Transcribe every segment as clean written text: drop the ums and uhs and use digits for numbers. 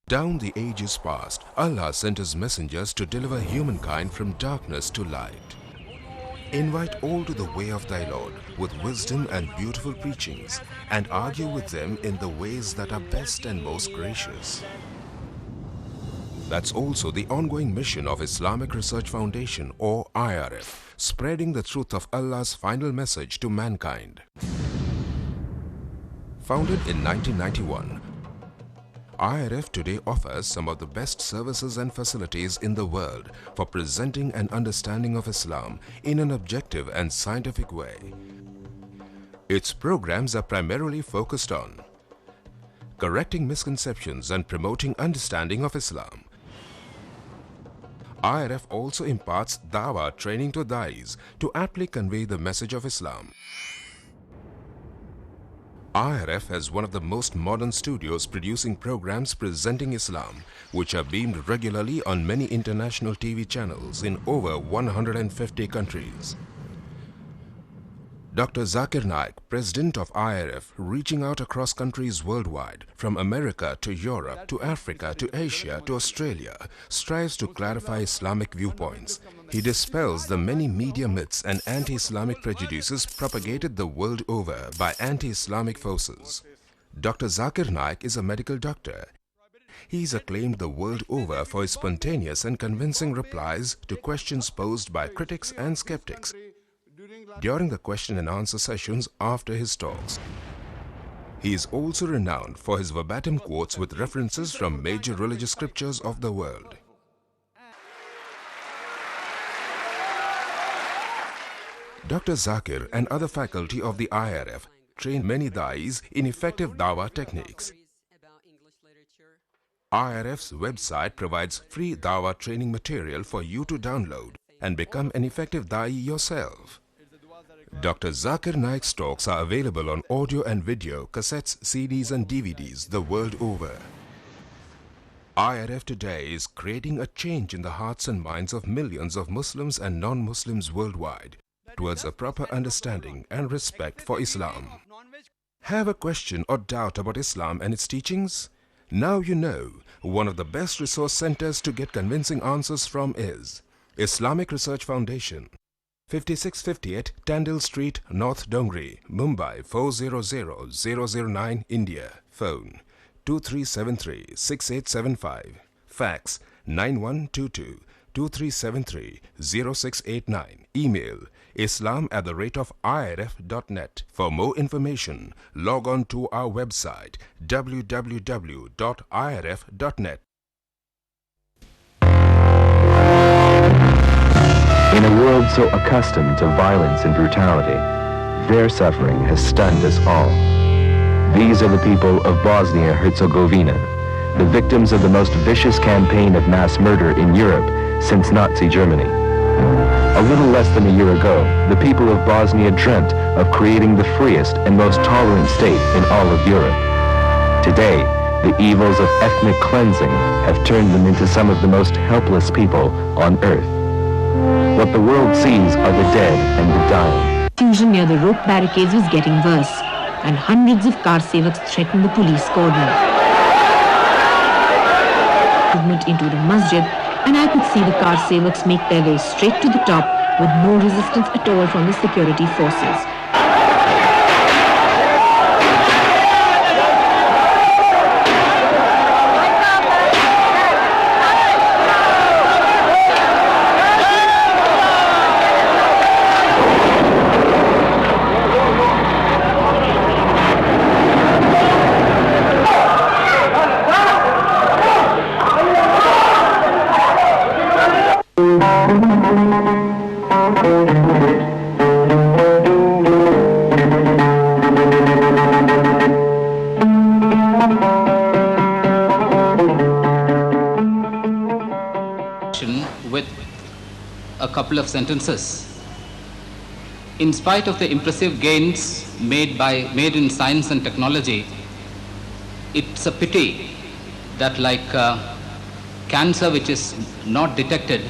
Down the ages past, Allah sent His messengers to deliver humankind from darkness to light. Invite all to the way of thy Lord with wisdom and beautiful preachings, and argue with them in the ways that are best and most gracious. That's also the ongoing mission of Islamic Research Foundation, or IRF, spreading the truth of Allah's final message to mankind. Founded in 1991, IRF today offers some of the best services and facilities in the world for presenting an understanding of Islam in an objective and scientific way. Its programs are primarily focused on correcting misconceptions and promoting understanding of Islam. IRF also imparts dawah training to da'is to aptly convey the message of Islam. IRF has one of the most modern studios producing programs presenting Islam, which are beamed regularly on many international TV channels in over 150 countries. Dr. Zakir Naik, President of IRF, reaching out across countries worldwide, from America to Europe to Africa to Asia to Australia, strives to clarify Islamic viewpoints. He dispels the many media myths and anti-Islamic prejudices propagated the world over by anti-Islamic forces. Dr. Zakir Naik is a medical doctor. He is acclaimed the world over for his spontaneous and convincing replies to questions posed by critics and skeptics during the question and answer sessions after his talks. He is also renowned for his verbatim quotes with references from major religious scriptures of the world. Dr. Zakir and other faculty of the IRF train many da'is in effective dawah techniques. IRF's website provides free dawah training material for you to download and become an effective da'i yourself. Dr. Zakir Naik's talks are available on audio and video, cassettes, CDs and DVDs the world over. IRF today is creating a change in the hearts and minds of millions of Muslims and non-Muslims worldwide towards a proper understanding and respect for Islam. Have a question or doubt about Islam and its teachings? Now you know one of the best resource centers to get convincing answers from is Islamic Research Foundation, 5658 Tandil Street, North Dongri, Mumbai 400009, India. Phone 2373-6875. Fax 9122-2373-0689. Email islam@irf.net. For more information, log on to our website www.irf.net. In a world so accustomed to violence and brutality, their suffering has stunned us all. These are the people of Bosnia-Herzegovina, the victims of the most vicious campaign of mass murder in Europe since Nazi Germany. A little less than a year ago, the people of Bosnia dreamt of creating the freest and most tolerant state in all of Europe. Today, the evils of ethnic cleansing have turned them into some of the most helpless people on earth. What the world sees are the dead and the dying. Confusion near the rope barricades was getting worse, and hundreds of car sevaks threatened the police cordon. Movement into the masjid, and I could see the car sevaks make their way straight to the top with no resistance at all from the security forces. With a couple of sentences. In spite of the impressive gains made in science and technology, it's a pity that like cancer which is not detected,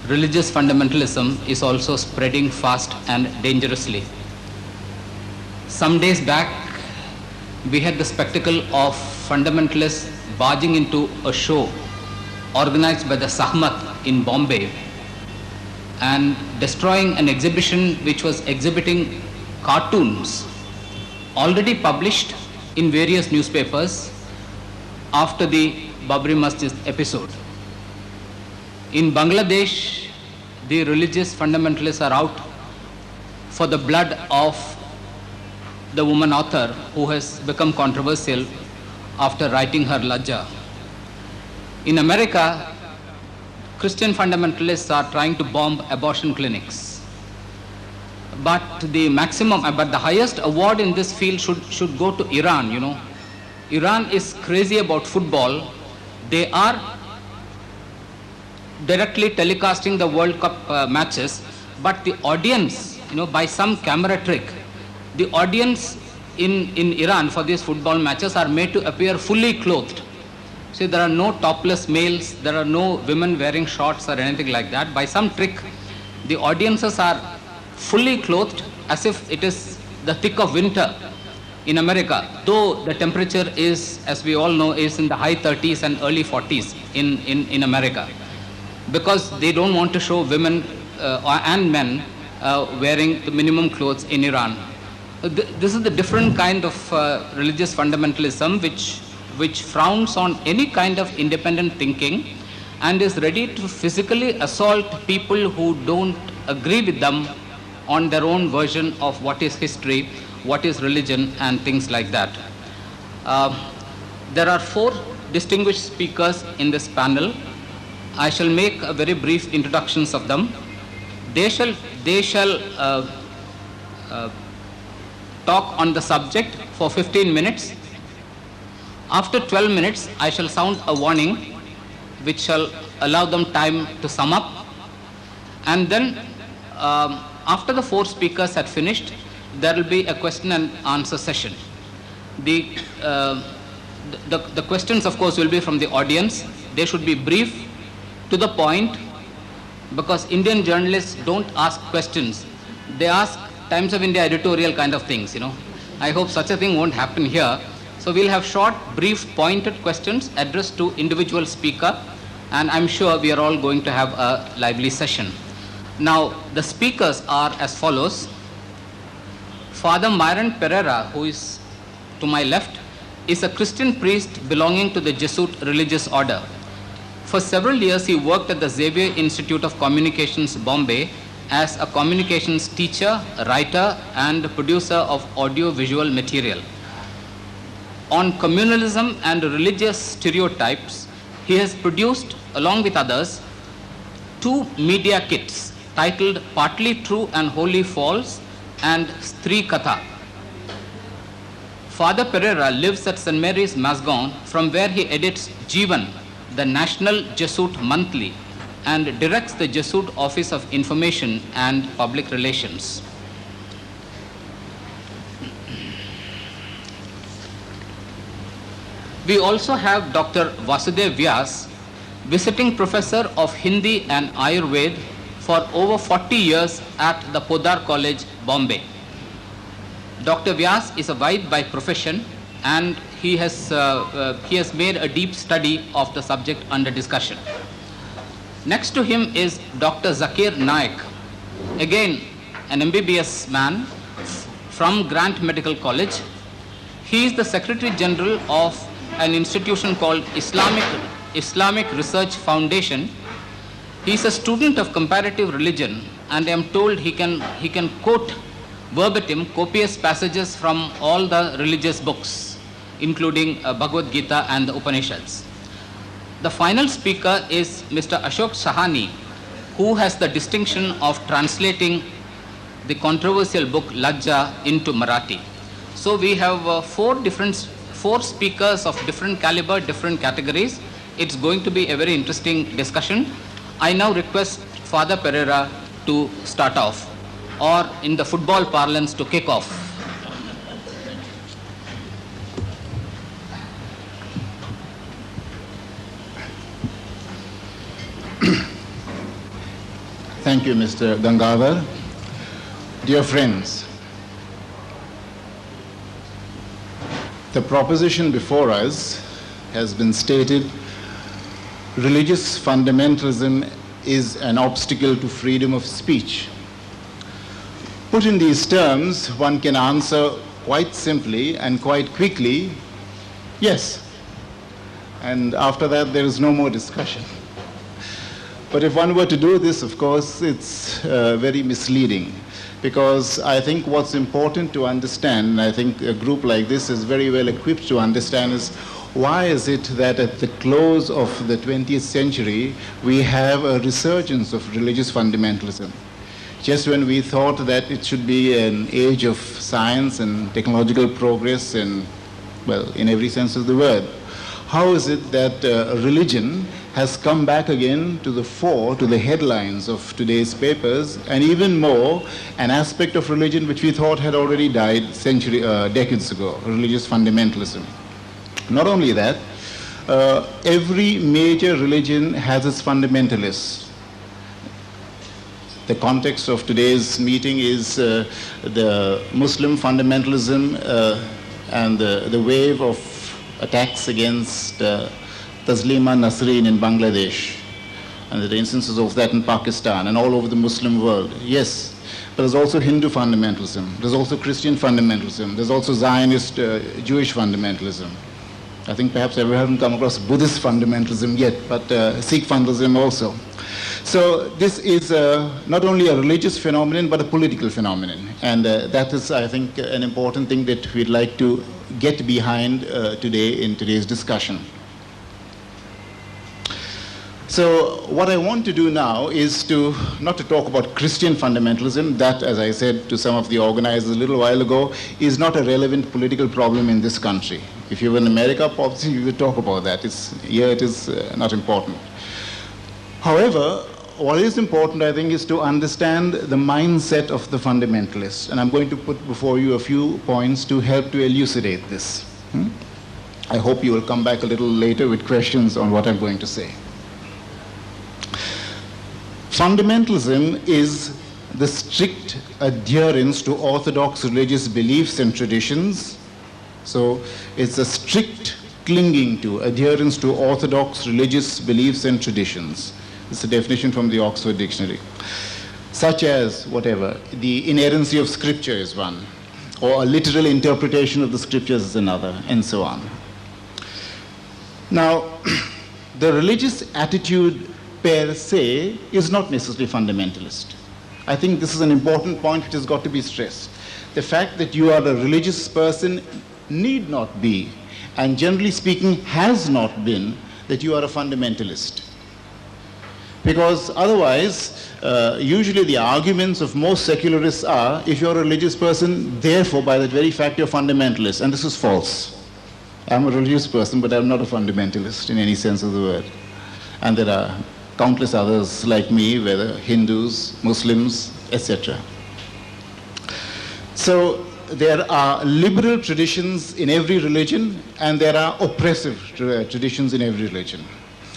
religious fundamentalism is also spreading fast and dangerously. Some days back, we had the spectacle of fundamentalist barging into a show organized by the Sahmat in Bombay and destroying an exhibition which was exhibiting cartoons already published in various newspapers after the Babri Masjid episode. In Bangladesh, the religious fundamentalists are out for the blood of the woman author who has become controversial after writing her Lajja. In America, Christian fundamentalists are trying to bomb abortion clinics. But the highest award in this field should go to Iran, you know. Iran is crazy about football. They are directly telecasting the World Cup matches, but the audience, you know, by some camera trick, the audience in Iran for these football matches are made to appear fully clothed. See, there are no topless males, there are no women wearing shorts or anything like that. By some trick, the audiences are fully clothed as if it is the thick of winter in America, though the temperature is, as we all know, is in the high 30s and early 40s in America, because they don't want to show women and men wearing the minimum clothes in Iran. This is the different kind of religious fundamentalism which frowns on any kind of independent thinking and is ready to physically assault people who don't agree with them on their own version of what is history, what is religion, and things like that. There are 4 distinguished speakers in this panel. I shall make a very brief introductions of them. They shall talk on the subject for 15 minutes. After 12 minutes, I shall sound a warning which shall allow them time to sum up. And then after the 4 speakers had finished, there will be a question and answer session. The questions, of course, will be from the audience. They should be brief, to the point, because Indian journalists don't ask questions. They ask Times of India editorial kind of things, you know. I hope such a thing won't happen here. So we'll have short, brief, pointed questions addressed to individual speaker, and I'm sure we are all going to have a lively session. Now, the speakers are as follows. Father Myron Pereira, who is to my left, is a Christian priest belonging to the Jesuit religious order. For several years, he worked at the Xavier Institute of Communications, Bombay, as a communications teacher, writer, and producer of audio-visual material. On communalism and religious stereotypes, he has produced, along with others, 2 media kits titled Partly True and Wholly False and Stri Katha. Father Pereira lives at St. Mary's, Masgaon, from where he edits Jeevan, the National Jesuit Monthly, and directs the Jesuit Office of Information and Public Relations. We also have Dr. Vasudev Vyas, visiting professor of Hindi and Ayurveda for over 40 years at the Podar College, Bombay. Dr. Vyas is a Vaid by profession, and he has made a deep study of the subject under discussion. Next to him is Dr. Zakir Naik, again an MBBS man from Grant Medical College. He is the Secretary General of an institution called Islamic Research Foundation. He is a student of comparative religion, and I am told he can quote verbatim copious passages from all the religious books, including Bhagavad Gita and the Upanishads. The final speaker is Mr. Ashok Sahani, who has the distinction of translating the controversial book Lajja into Marathi. So we have 4 speakers of different caliber, different categories. It's going to be a very interesting discussion. I now request Father Pereira to start off, or in the football parlance, to kick off. Thank you, Mr. Gangadhar. Dear friends, the proposition before us has been stated, religious fundamentalism is an obstacle to freedom of speech. Put in these terms, one can answer quite simply and quite quickly, yes. And after that, there is no more discussion. But if one were to do this, of course, it's very misleading, because I think what's important to understand, and I think a group like this is very well equipped to understand, is why is it that at the close of the 20th century, we have a resurgence of religious fundamentalism? Just when we thought that it should be an age of science and technological progress and, well, in every sense of the word, how is it that religion has come back again to the fore, to the headlines of today's papers, and even more, an aspect of religion which we thought had already died decades ago, religious fundamentalism? Not only that, every major religion has its fundamentalists. The context of today's meeting is the Muslim fundamentalism and the wave of attacks against Taslima Nasreen in Bangladesh, and the instances of that in Pakistan and all over the Muslim world. Yes, but there's also Hindu fundamentalism, there's also Christian fundamentalism, there's also Zionist Jewish fundamentalism. I think perhaps I haven't come across Buddhist fundamentalism yet, but Sikh fundamentalism also. So this is not only a religious phenomenon, but a political phenomenon. And that is, I think, an important thing that we'd like to get behind today in today's discussion. So what I want to do now is not to talk about Christian fundamentalism. That, as I said to some of the organizers a little while ago, is not a relevant political problem in this country. If you were in America, probably you would talk about that. Here it is not important. However, what is important, I think, is to understand the mindset of the fundamentalists. And I'm going to put before you a few points to help to elucidate this. I hope you will come back a little later with questions on what I'm going to say. Fundamentalism is the strict adherence to orthodox religious beliefs and traditions. So it's a strict clinging to, adherence to orthodox religious beliefs and traditions. It's a definition from the Oxford Dictionary. Such as, whatever, the inerrancy of scripture is one, or a literal interpretation of the scriptures is another, and so on. Now, the religious attitude per se is not necessarily fundamentalist. I think this is an important point which has got to be stressed. The fact that you are a religious person need not be, and generally speaking has not been, that you are a fundamentalist. Because otherwise, usually the arguments of most secularists are, if you're a religious person, therefore by that very fact you're fundamentalist, and this is false. I'm a religious person, but I'm not a fundamentalist in any sense of the word. And there are countless others like me, whether Hindus, Muslims, etc. So there are liberal traditions in every religion, and there are oppressive traditions in every religion.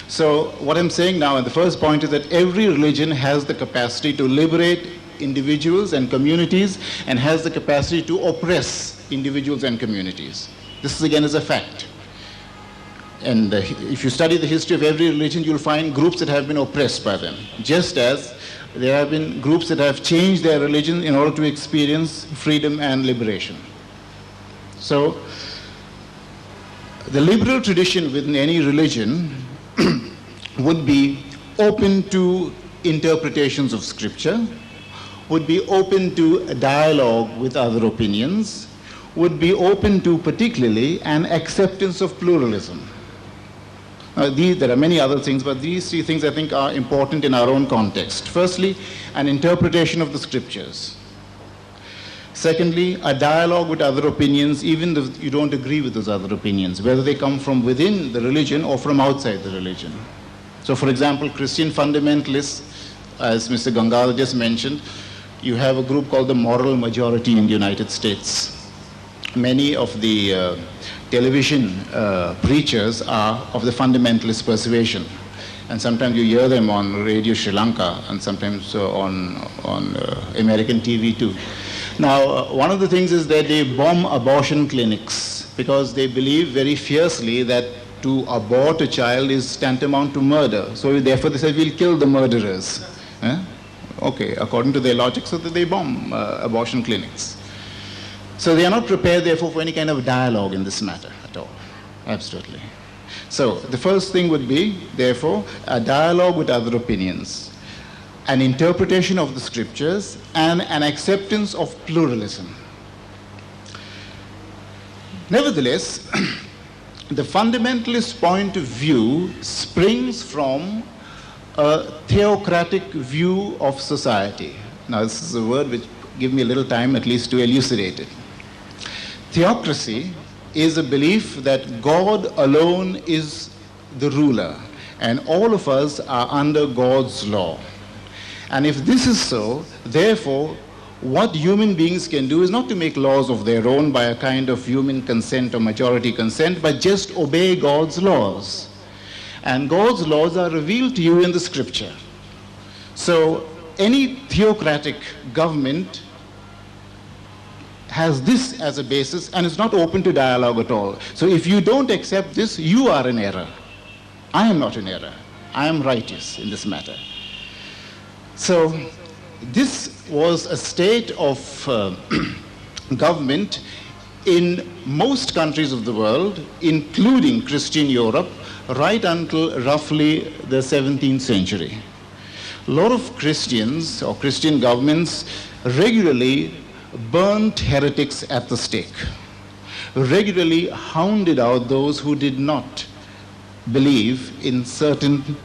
So what I'm saying now, and the first point, is that every religion has the capacity to liberate individuals and communities, and has the capacity to oppress individuals and communities. This again is a fact. And if you study the history of every religion, you'll find groups that have been oppressed by them, just as there have been groups that have changed their religion in order to experience freedom and liberation. So the liberal tradition within any religion would be open to interpretations of scripture, would be open to a dialogue with other opinions, would be open to particularly an acceptance of pluralism. There are many other things, but these three things I think are important in our own context. Firstly, an interpretation of the scriptures. Secondly, a dialogue with other opinions, even if you don't agree with those other opinions, whether they come from within the religion or from outside the religion. So for example, Christian fundamentalists, as Mr. Gangadhar just mentioned, you have a group called the Moral Majority in the United States. Many of the television preachers are of the fundamentalist persuasion. And sometimes you hear them on Radio Sri Lanka, and sometimes on American TV too. Now, one of the things is that they bomb abortion clinics because they believe very fiercely that to abort a child is tantamount to murder. So therefore they said, we'll kill the murderers. Okay, according to their logic, so that they bomb abortion clinics. So they are not prepared, therefore, for any kind of dialogue in this matter at all. Absolutely. So the first thing would be, therefore, a dialogue with other opinions, an interpretation of the scriptures, and an acceptance of pluralism. Nevertheless, the fundamentalist point of view springs from a theocratic view of society. Now, this is a word which gives me a little time at least to elucidate it. Theocracy is a belief that God alone is the ruler, and all of us are under God's law. And if this is so, therefore, what human beings can do is not to make laws of their own by a kind of human consent or majority consent, but just obey God's laws. And God's laws are revealed to you in the scripture. So any theocratic government has this as a basis and is not open to dialogue at all. So if you don't accept this, you are in error. I am not in error. I am righteous in this matter. So this was a state of government in most countries of the world, including Christian Europe, right until roughly the 17th century. A lot of Christians or Christian governments regularly burnt heretics at the stake, regularly hounded out those who did not believe in certain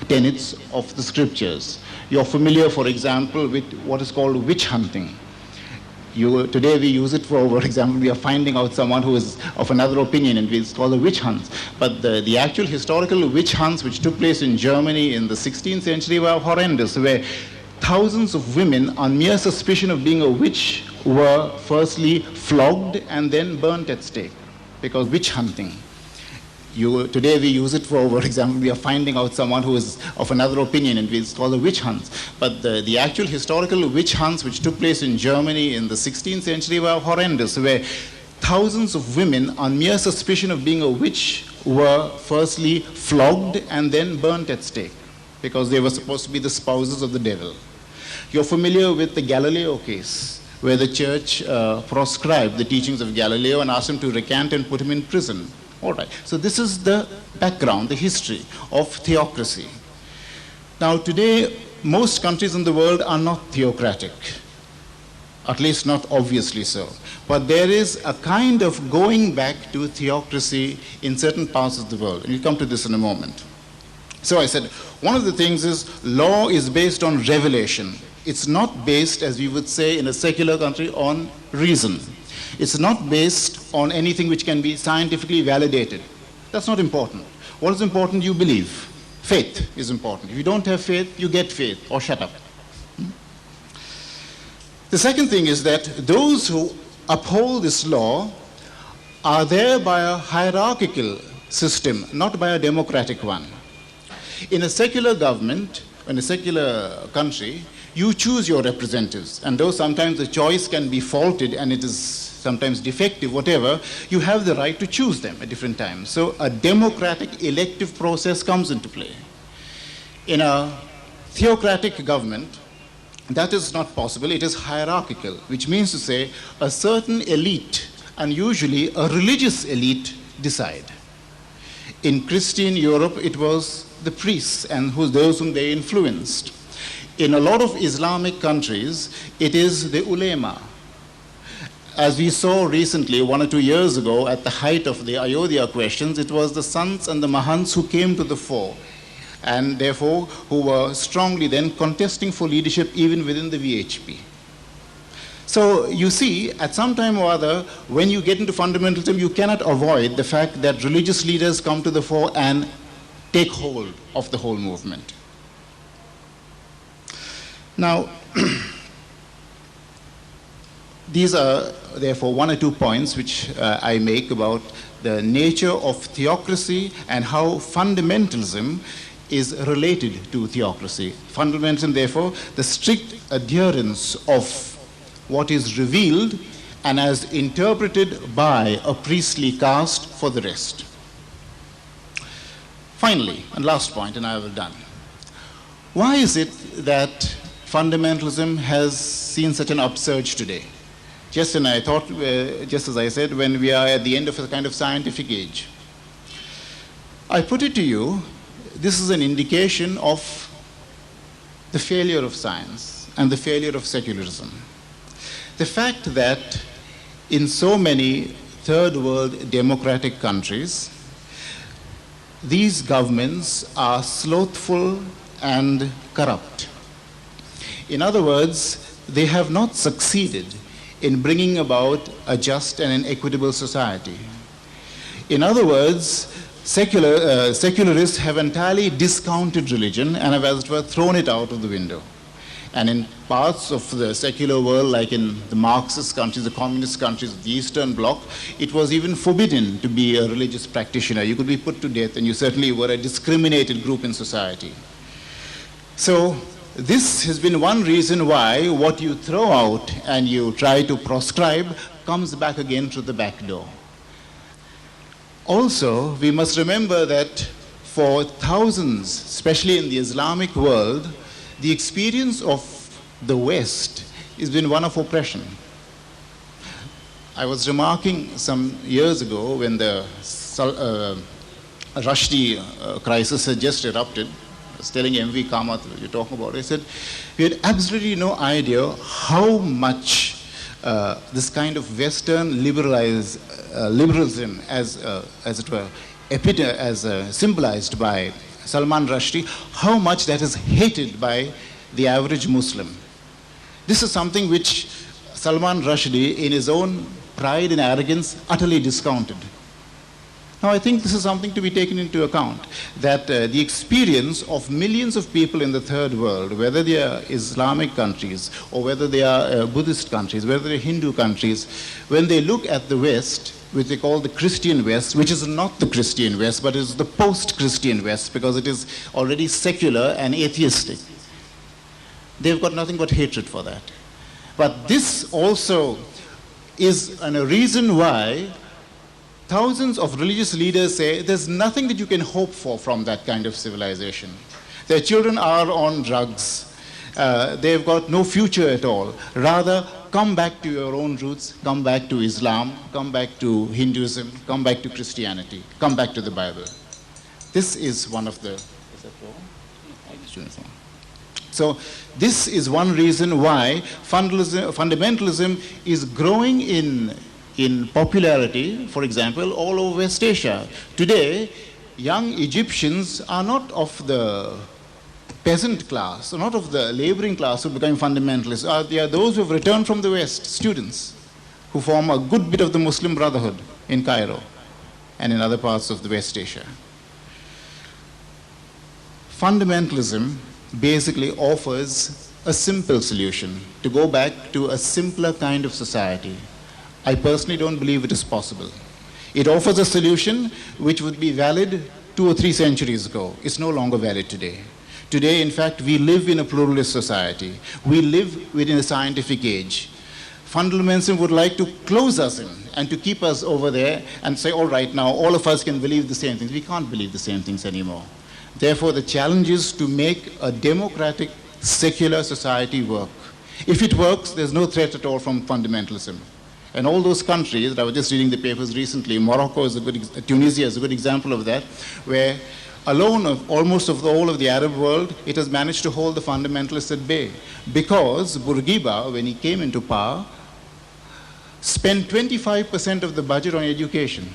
tenets of the scriptures. You're familiar, for example, with what is called witch hunting. Today we use it for example, we are finding out someone who is of another opinion, and it's called a witch hunt. But the actual historical witch hunts which took place in Germany in the 16th century were horrendous, where thousands of women on mere suspicion of being a witch were firstly flogged and then burnt at stake, because witch hunting. Today we use it for example, we are finding out someone who is of another opinion, and it's called a witch hunt. But the actual historical witch hunts which took place in Germany in the 16th century were horrendous, where thousands of women on mere suspicion of being a witch were firstly flogged and then burnt at stake, because they were supposed to be the spouses of the devil. You're familiar with the Galileo case, where the church proscribed the teachings of Galileo and asked him to recant and put him in prison. All right. So this is the background, the history of theocracy. Now today, most countries in the world are not theocratic, at least not obviously so. But there is a kind of going back to theocracy in certain parts of the world. And we'll come to this in a moment. So I said, one of the things is law is based on revelation. It's not based, as we would say in a secular country, on reason. It's not based on anything which can be scientifically validated. That's not important. What is important? You believe. Faith is important. If you don't have faith, you get faith, or shut up. The second thing is that those who uphold this law are there by a hierarchical system, not by a democratic one. In a secular government, in a secular country, you choose your representatives, and though sometimes the choice can be faulted and it is sometimes defective, whatever, you have the right to choose them at different times. So a democratic elective process comes into play. In a theocratic government, that is not possible. It is hierarchical, which means to say a certain elite, and usually a religious elite, decide. In Christian Europe, it was the priests and those whom they influenced. In a lot of Islamic countries, it is the ulema. As we saw recently, 1 or 2 years ago, at the height of the Ayodhya questions, it was the sants and the mahants who came to the fore, and therefore who were strongly then contesting for leadership even within the VHP. So you see, at some time or other, when you get into fundamentalism, you cannot avoid the fact that religious leaders come to the fore and take hold of the whole movement. Now, these are therefore 1 or 2 points which I make about the nature of theocracy and how fundamentalism is related to theocracy. Fundamentalism, therefore, the strict adherence of what is revealed and as interpreted by a priestly caste for the rest. Finally, and last point, and I have done. Why is it that fundamentalism has seen such an upsurge today? Just as I said, when we are at the end of a kind of scientific age. I put it to you, this is an indication of the failure of science and the failure of secularism. The fact that in so many third world democratic countries, these governments are slothful and corrupt. In other words, they have not succeeded in bringing about a just and an equitable society. In other words, secularists have entirely discounted religion and have, as it were, thrown it out of the window. And in parts of the secular world, like in the Marxist countries, the communist countries of the Eastern Bloc, it was even forbidden to be a religious practitioner. You could be put to death, and you certainly were a discriminated group in society. So this has been one reason why what you throw out and you try to proscribe comes back again through the back door. Also, we must remember that for thousands, especially in the Islamic world, the experience of the West has been one of oppression. I was remarking some years ago when the Rushdie crisis had just erupted. I was telling M.V. Kamath, you're talking about it, I said, we had absolutely no idea how much this kind of Western liberalism, as it were, symbolized by Salman Rushdie, how much that is hated by the average Muslim. This is something which Salman Rushdie, in his own pride and arrogance, utterly discounted. Now, I think this is something to be taken into account, that the experience of millions of people in the third world, whether they are Islamic countries or whether they are Buddhist countries, whether they are Hindu countries, when they look at the West, which they call the Christian West, which is not the Christian West, but is the post-Christian West, because it is already secular and atheistic. They've got nothing but hatred for that. But this also is a reason why thousands of religious leaders say there's nothing that you can hope for from that kind of civilization. Their children are on drugs. They've got no future at all. Rather, come back to your own roots, come back to Islam, come back to Hinduism, come back to Christianity, come back to the Bible. This is one of the... Is that wrong? So this is one reason why fundamentalism is growing in popularity, for example, all over West Asia. Today, young Egyptians are not of the peasant class, or not of the laboring class who become fundamentalists. They are those who have returned from the West, students, who form a good bit of the Muslim Brotherhood in Cairo and in other parts of the West Asia. Fundamentalism basically offers a simple solution to go back to a simpler kind of society. I personally don't believe it is possible. It offers a solution which would be valid 2 or 3 centuries ago. It's no longer valid today. Today, in fact, we live in a pluralist society. We live within a scientific age. Fundamentalism would like to close us in and to keep us over there and say, all right, now all of us can believe the same things. We can't believe the same things anymore. Therefore, the challenge is to make a democratic, secular society work. If it works, there's no threat at all from fundamentalism. And all those countries, that I was just reading the papers recently, Morocco is a good, Tunisia is a good example of that, where alone of almost of the whole of the Arab world, it has managed to hold the fundamentalists at bay. Because Bourguiba, when he came into power, spent 25% of the budget on education.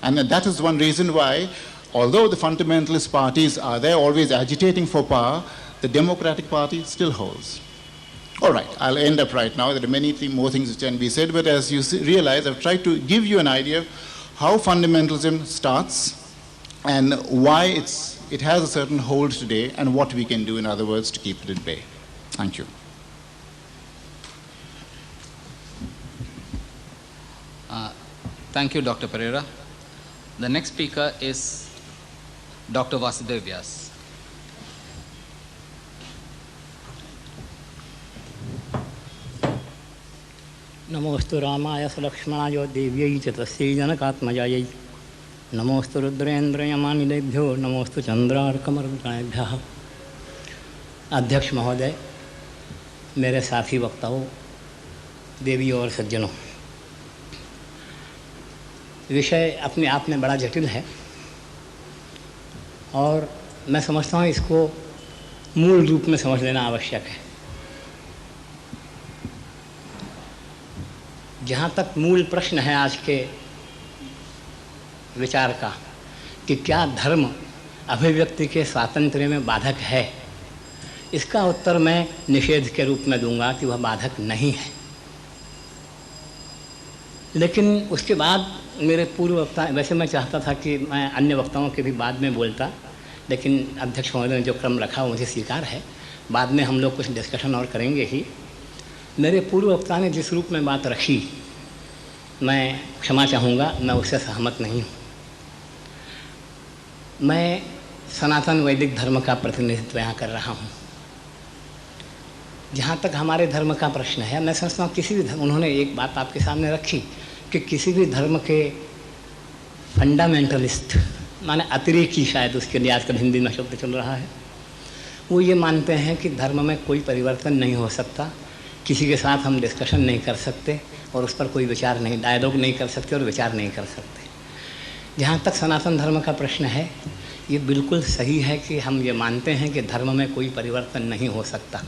And that is one reason why, although the fundamentalist parties are there always agitating for power, the Democratic Party still holds. All right, I'll end up right now. There are many more things which can be said, but as you realize, I've tried to give you an idea of how fundamentalism starts and why it has a certain hold today and what we can do, in other words, to keep it at bay. Thank you. Thank you, Dr. Pereira. The next speaker is Dr. Vasudev Vyas. नमोस्तु रामाय लक्ष्मणाय देव्यै च तस्यै जनकात्मजायै नमोस्तु रुद्रेन्द्रयमानिलेभ्यो नमोस्तु चंद्रार्कमरुद्राभ्यः। अध्यक्ष महोदय, मेरे साथी वक्ताओं, देवियों और सज्जनों, विषय अपने आप में बड़ा जटिल है और मैं समझता हूँ इसको मूल रूप में समझ लेना आवश्यक है। जहाँ तक मूल प्रश्न है आज के विचार का कि क्या धर्म अभिव्यक्ति के स्वातंत्र्य में बाधक है, इसका उत्तर मैं निषेध के रूप में दूंगा कि वह बाधक नहीं है। लेकिन उसके बाद मेरे पूर्व वक्ता, वैसे मैं चाहता था कि मैं अन्य वक्ताओं के भी बाद में बोलता, लेकिन अध्यक्ष महोदय ने जो क्रम रखा वो मुझे स्वीकार है। बाद में हम लोग कुछ डिस्कशन और करेंगे ही। मेरे पूर्व वक्ता ने जिस रूप में बात रखी, मैं क्षमा चाहूँगा, मैं उससे सहमत नहीं हूँ। मैं सनातन वैदिक धर्म का प्रतिनिधित्व यहाँ कर रहा हूँ। जहाँ तक हमारे धर्म का प्रश्न है, मैं समझता हूँ किसी भी धर्म, उन्होंने एक बात आपके सामने रखी कि किसी भी धर्म के फंडामेंटलिस्ट, माने अतिरेकी, शायद उसके लिए आजकल हिंदी में शब्द चल रहा है, वो ये मानते हैं कि धर्म में कोई परिवर्तन नहीं हो सकता, किसी के साथ हम डिस्कशन नहीं कर सकते और उस पर कोई विचार नहीं, डायलॉग नहीं कर सकते और विचार नहीं कर सकते। जहाँ तक सनातन धर्म का प्रश्न है, ये बिल्कुल सही है कि हम ये मानते हैं कि धर्म में कोई परिवर्तन नहीं हो सकता,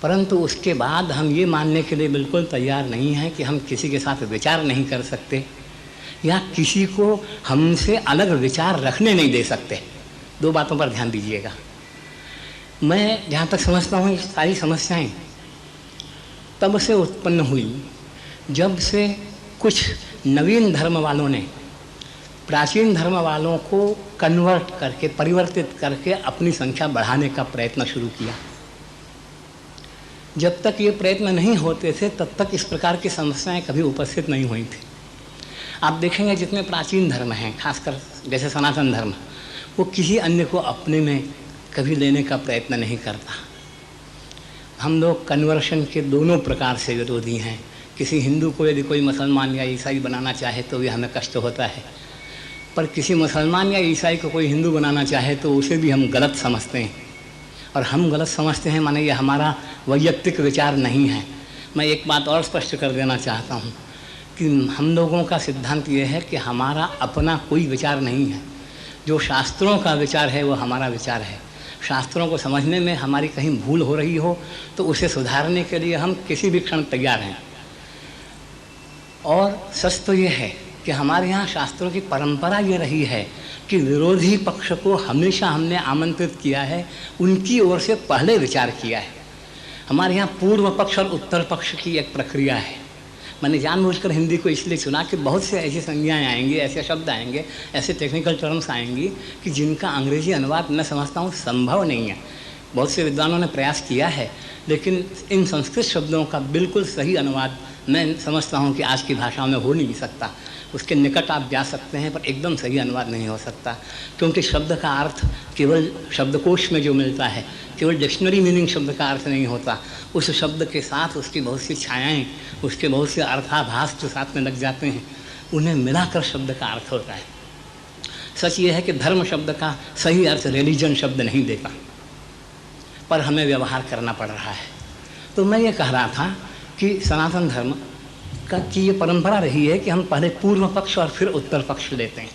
परंतु उसके बाद हम ये मानने के लिए बिल्कुल तैयार नहीं हैं कि हम किसी के साथ विचार नहीं कर सकते या किसी को हमसे अलग विचार रखने नहीं दे सकते। दो बातों पर ध्यान दीजिएगा। मैं जहाँ तक समझता हूँ, ये सारी समस्याएं तब से उत्पन्न हुई जब से कुछ नवीन धर्म वालों ने प्राचीन धर्म वालों को कन्वर्ट करके, परिवर्तित करके अपनी संख्या बढ़ाने का प्रयत्न शुरू किया। जब तक ये प्रयत्न नहीं होते थे तब तक इस प्रकार की समस्याएं कभी उपस्थित नहीं हुई थी। आप देखेंगे जितने प्राचीन धर्म हैं, खासकर जैसे सनातन धर्म, वो किसी अन्य को अपने में कभी लेने का प्रयत्न नहीं करता। हम लोग कन्वर्शन के दोनों प्रकार से विरोधी हैं। किसी हिंदू को यदि कोई मुसलमान या ईसाई बनाना चाहे तो भी हमें कष्ट होता है, पर किसी मुसलमान या ईसाई को कोई हिंदू बनाना चाहे तो उसे भी हम गलत समझते हैं। और हम गलत समझते हैं माने ये हमारा वैयक्तिक विचार नहीं है। मैं एक बात और स्पष्ट कर देना चाहता हूँ कि हम लोगों का सिद्धांत ये है कि हमारा अपना कोई विचार नहीं है। जो शास्त्रों का विचार है वो हमारा विचार है। शास्त्रों को समझने में हमारी कहीं भूल हो रही हो तो उसे सुधारने के लिए हम किसी भी क्षण तैयार हैं। और सच तो ये है कि हमारे यहाँ शास्त्रों की परंपरा ये रही है कि विरोधी पक्ष को हमेशा हमने आमंत्रित किया है, उनकी ओर से पहले विचार किया है। हमारे यहाँ पूर्व पक्ष और उत्तर पक्ष की एक प्रक्रिया है। मैंने जानबूझकर हिंदी को इसलिए चुना कि बहुत से ऐसी संज्ञाएँ आएंगी, ऐसे शब्द आएंगे, ऐसे टेक्निकल टर्म्स आएंगी कि जिनका अंग्रेजी अनुवाद मैं समझता हूँ संभव नहीं है। बहुत से विद्वानों ने प्रयास किया है, लेकिन इन संस्कृत शब्दों का बिल्कुल सही अनुवाद मैं समझता हूँ कि आज की भाषा में हो नहीं सकता। उसके निकट आप जा सकते हैं पर एकदम सही अनुवाद नहीं हो सकता, क्योंकि शब्द का अर्थ केवल शब्दकोश में जो मिलता है, केवल डिक्शनरी मीनिंग शब्द का अर्थ नहीं होता। उस शब्द के साथ उसकी बहुत सी छायाएँ, उसके बहुत से अर्थाभास जो साथ में लग जाते हैं, उन्हें मिलाकर शब्द का अर्थ होता है। सच ये है कि धर्म शब्द का सही अर्थ रिलीजन शब्द नहीं देता, पर हमें व्यवहार करना पड़ रहा है। तो मैं ये कह रहा था कि सनातन धर्म की ये परंपरा रही है कि हम पहले पूर्व पक्ष और फिर उत्तर पक्ष लेते हैं।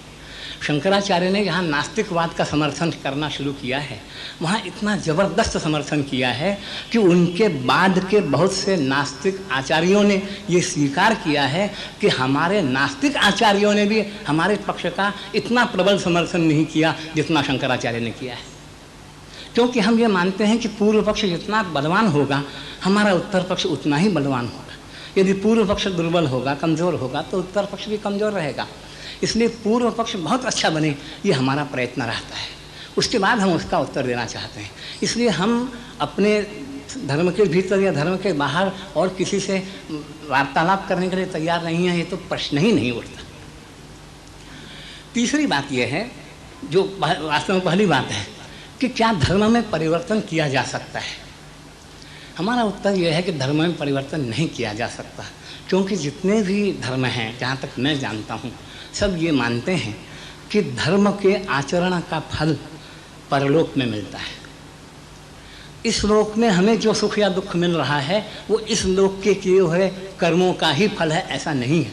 शंकराचार्य ने जहाँ नास्तिकवाद का समर्थन करना शुरू किया है, वहाँ इतना ज़बरदस्त समर्थन किया है कि उनके बाद के बहुत से नास्तिक आचार्यों ने ये स्वीकार किया है कि हमारे नास्तिक आचार्यों ने भी हमारे पक्ष का इतना प्रबल समर्थन नहीं किया जितना शंकराचार्य ने किया है। क्योंकि हम ये मानते हैं कि पूर्व पक्ष जितना बलवान होगा, हमारा उत्तर पक्ष उतना ही बलवान होगा। यदि पूर्व पक्ष दुर्बल होगा, कमज़ोर होगा, तो उत्तर पक्ष भी कमज़ोर रहेगा। इसलिए पूर्व पक्ष बहुत अच्छा बने, ये हमारा प्रयत्न रहता है। उसके बाद हम उसका उत्तर देना चाहते हैं। इसलिए हम अपने धर्म के भीतर या धर्म के बाहर और किसी से वार्तालाप करने के लिए तैयार नहीं है, ये तो प्रश्न ही नहीं उठता। तीसरी बात यह है, जो वास्तव में पहली बात है, कि क्या धर्म में परिवर्तन किया जा सकता है। हमारा उत्तर यह है कि धर्म में परिवर्तन नहीं किया जा सकता, क्योंकि जितने भी धर्म हैं, जहाँ तक मैं जानता हूँ, सब ये मानते हैं कि धर्म के आचरण का फल परलोक में मिलता है। इस लोक में हमें जो सुख या दुख मिल रहा है वो इस लोक के किए हुए कर्मों का ही फल है, ऐसा नहीं है।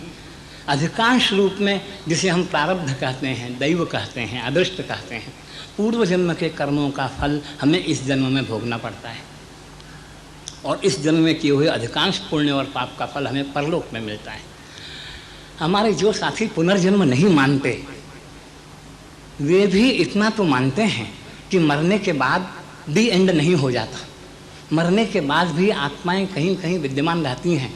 अधिकांश रूप में जिसे हम प्रारब्ध कहते हैं, दैव कहते हैं, अदृष्ट कहते हैं, पूर्व जन्म के कर्मों का फल हमें इस जन्म में भोगना पड़ता है और इस जन्म में किए हुए अधिकांश पुण्य और पाप का फल हमें परलोक में मिलता है। हमारे जो साथी पुनर्जन्म नहीं मानते वे भी इतना तो मानते हैं कि मरने के बाद भी एंड नहीं हो जाता, मरने के बाद भी आत्माएं कहीं कहीं विद्यमान रहती हैं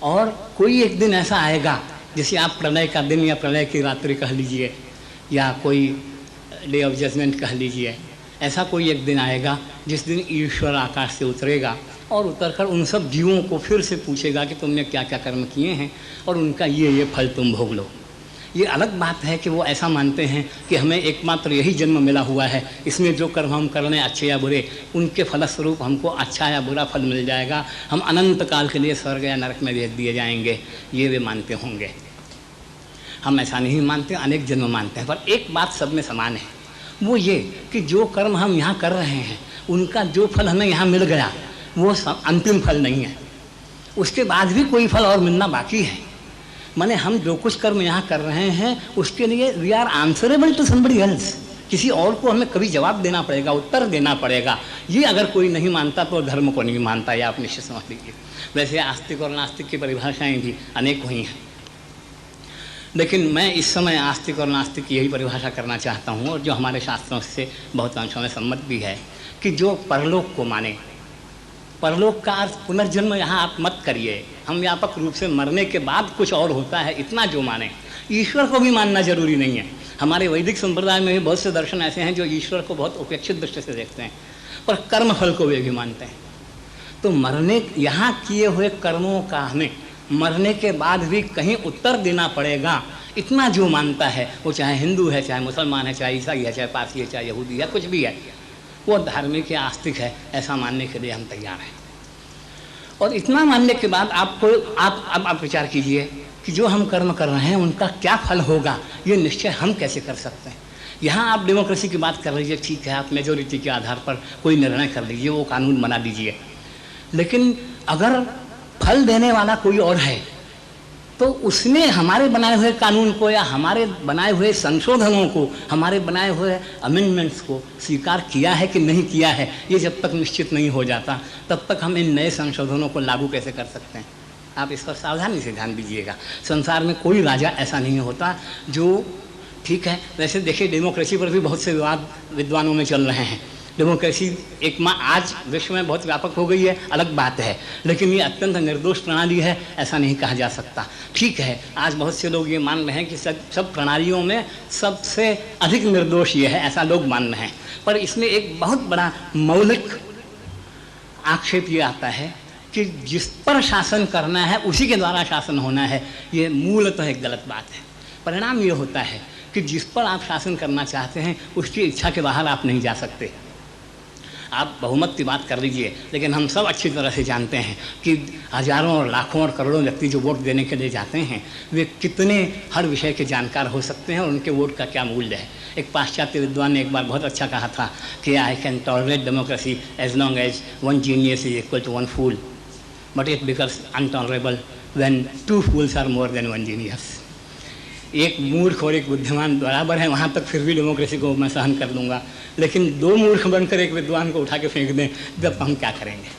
और कोई एक दिन ऐसा आएगा, जैसे आप प्रलय का दिन या प्रलय की रात्रि कह लीजिए या कोई डे ऑफ जजमेंट कह लीजिए, ऐसा कोई एक दिन आएगा जिस दिन ईश्वर आकाश से उतरेगा और उतरकर उन सब जीवों को फिर से पूछेगा कि तुमने क्या क्या कर्म किए हैं और उनका ये फल तुम भोग लो। ये अलग बात है कि वो ऐसा मानते हैं कि हमें एकमात्र यही जन्म मिला हुआ है, इसमें जो कर्म हम कर रहे हैं अच्छे या बुरे, उनके फलस्वरूप हमको अच्छा या बुरा फल मिल जाएगा, हम अनंत काल के लिए स्वर्ग या नरक में भेज दिए जाएंगे, ये वे मानते होंगे। हम ऐसा नहीं मानते, अनेक जन्म मानते हैं। पर एक बात सब में समान है, वो ये कि जो कर्म हम यहाँ कर रहे हैं उनका जो फल हमें यहाँ मिल गया वो अंतिम फल नहीं है, उसके बाद भी कोई फल और मिलना बाकी है। माने हम जो कुछ कर्म यहाँ कर रहे हैं उसके लिए we are answerable to somebody else, किसी और को हमें कभी जवाब देना पड़ेगा, उत्तर देना पड़ेगा। ये अगर कोई नहीं मानता तो धर्म को नहीं मानता, या आप निश्चित समझ लीजिए। वैसे आस्तिक और नास्तिक की परिभाषाएं भी अनेक हुई हैं, लेकिन मैं इस समय आस्तिक और नास्तिक की यही परिभाषा करना चाहता हूँ और जो हमारे शास्त्रों से बहुत अंशों में सम्मत भी है कि जो परलोक को माने, परलोक का अर्थ पुनर्जन्म यहाँ आप मत करिए, हम व्यापक रूप से मरने के बाद कुछ और होता है इतना जो माने। ईश्वर को भी मानना जरूरी नहीं है। हमारे वैदिक संप्रदाय में भी बहुत से दर्शन ऐसे हैं जो ईश्वर को बहुत उपेक्षित दृष्टि से देखते हैं, पर कर्म फल को वे भी मानते हैं। तो मरने यहाँ किए हुए कर्मों का हमें मरने के बाद भी कहीं उत्तर देना पड़ेगा, इतना जो मानता है, वो चाहे हिंदू है, चाहे मुसलमान है, चाहे ईसाई है, चाहे पारसी है, चाहे यहूदी है, कुछ भी है, वो धार्मिक या आस्तिक है, ऐसा मानने के लिए हम तैयार हैं। और इतना मानने के बाद आप विचार कीजिए कि जो हम कर्म कर रहे हैं उनका क्या फल होगा, ये निश्चय हम कैसे कर सकते हैं। यहाँ आप डेमोक्रेसी की बात कर लीजिए, ठीक है, आप मेजोरिटी के आधार पर कोई निर्णय कर लीजिए, वो कानून बना दीजिए, लेकिन अगर फल देने वाला कोई और है तो उसने हमारे बनाए हुए कानून को या हमारे बनाए हुए संशोधनों को, हमारे बनाए हुए अमेंडमेंट्स को स्वीकार किया है कि नहीं किया है, ये जब तक निश्चित नहीं हो जाता तब तक हम इन नए संशोधनों को लागू कैसे कर सकते हैं। आप इस पर सावधानी से ध्यान दीजिएगा। संसार में कोई राजा ऐसा नहीं होता जो, ठीक है, वैसे देखिए डेमोक्रेसी पर भी बहुत से विवाद विद्वानों में चल रहे हैं। डेमोक्रेसी आज विश्व में बहुत व्यापक हो गई है, अलग बात है, लेकिन ये अत्यंत निर्दोष प्रणाली है, ऐसा नहीं कहा जा सकता। ठीक है, आज बहुत से लोग ये मान रहे हैं कि सब प्रणालियों में सबसे अधिक निर्दोष ये है, ऐसा लोग मान रहे हैं, पर इसमें एक बहुत बड़ा मौलिक आक्षेप ये आता है कि जिस पर शासन करना है उसी के द्वारा शासन होना है, ये मूलतः एक गलत बात है। परिणाम ये होता है कि जिस पर आप शासन करना चाहते हैं उसकी इच्छा के बाहर आप नहीं जा सकते। आप बहुमत की बात कर लीजिए, लेकिन हम सब अच्छी तरह से जानते हैं कि हजारों और लाखों और करोड़ों व्यक्ति जो वोट देने के लिए जाते हैं वे कितने हर विषय के जानकार हो सकते हैं और उनके वोट का क्या मूल्य है। एक पाश्चात्य विद्वान ने एक बार बहुत अच्छा कहा था कि I can tolerate democracy as long as one genius is equal to one fool, but it becomes intolerable when two fools are more than one genius. एक मूर्ख और एक बुद्धिमान बराबर है, वहाँ तक फिर भी डेमोक्रेसी को मैं सहन कर लूँगा, लेकिन दो मूर्ख बनकर एक विद्वान को उठा के फेंक दें जब हम क्या करेंगे।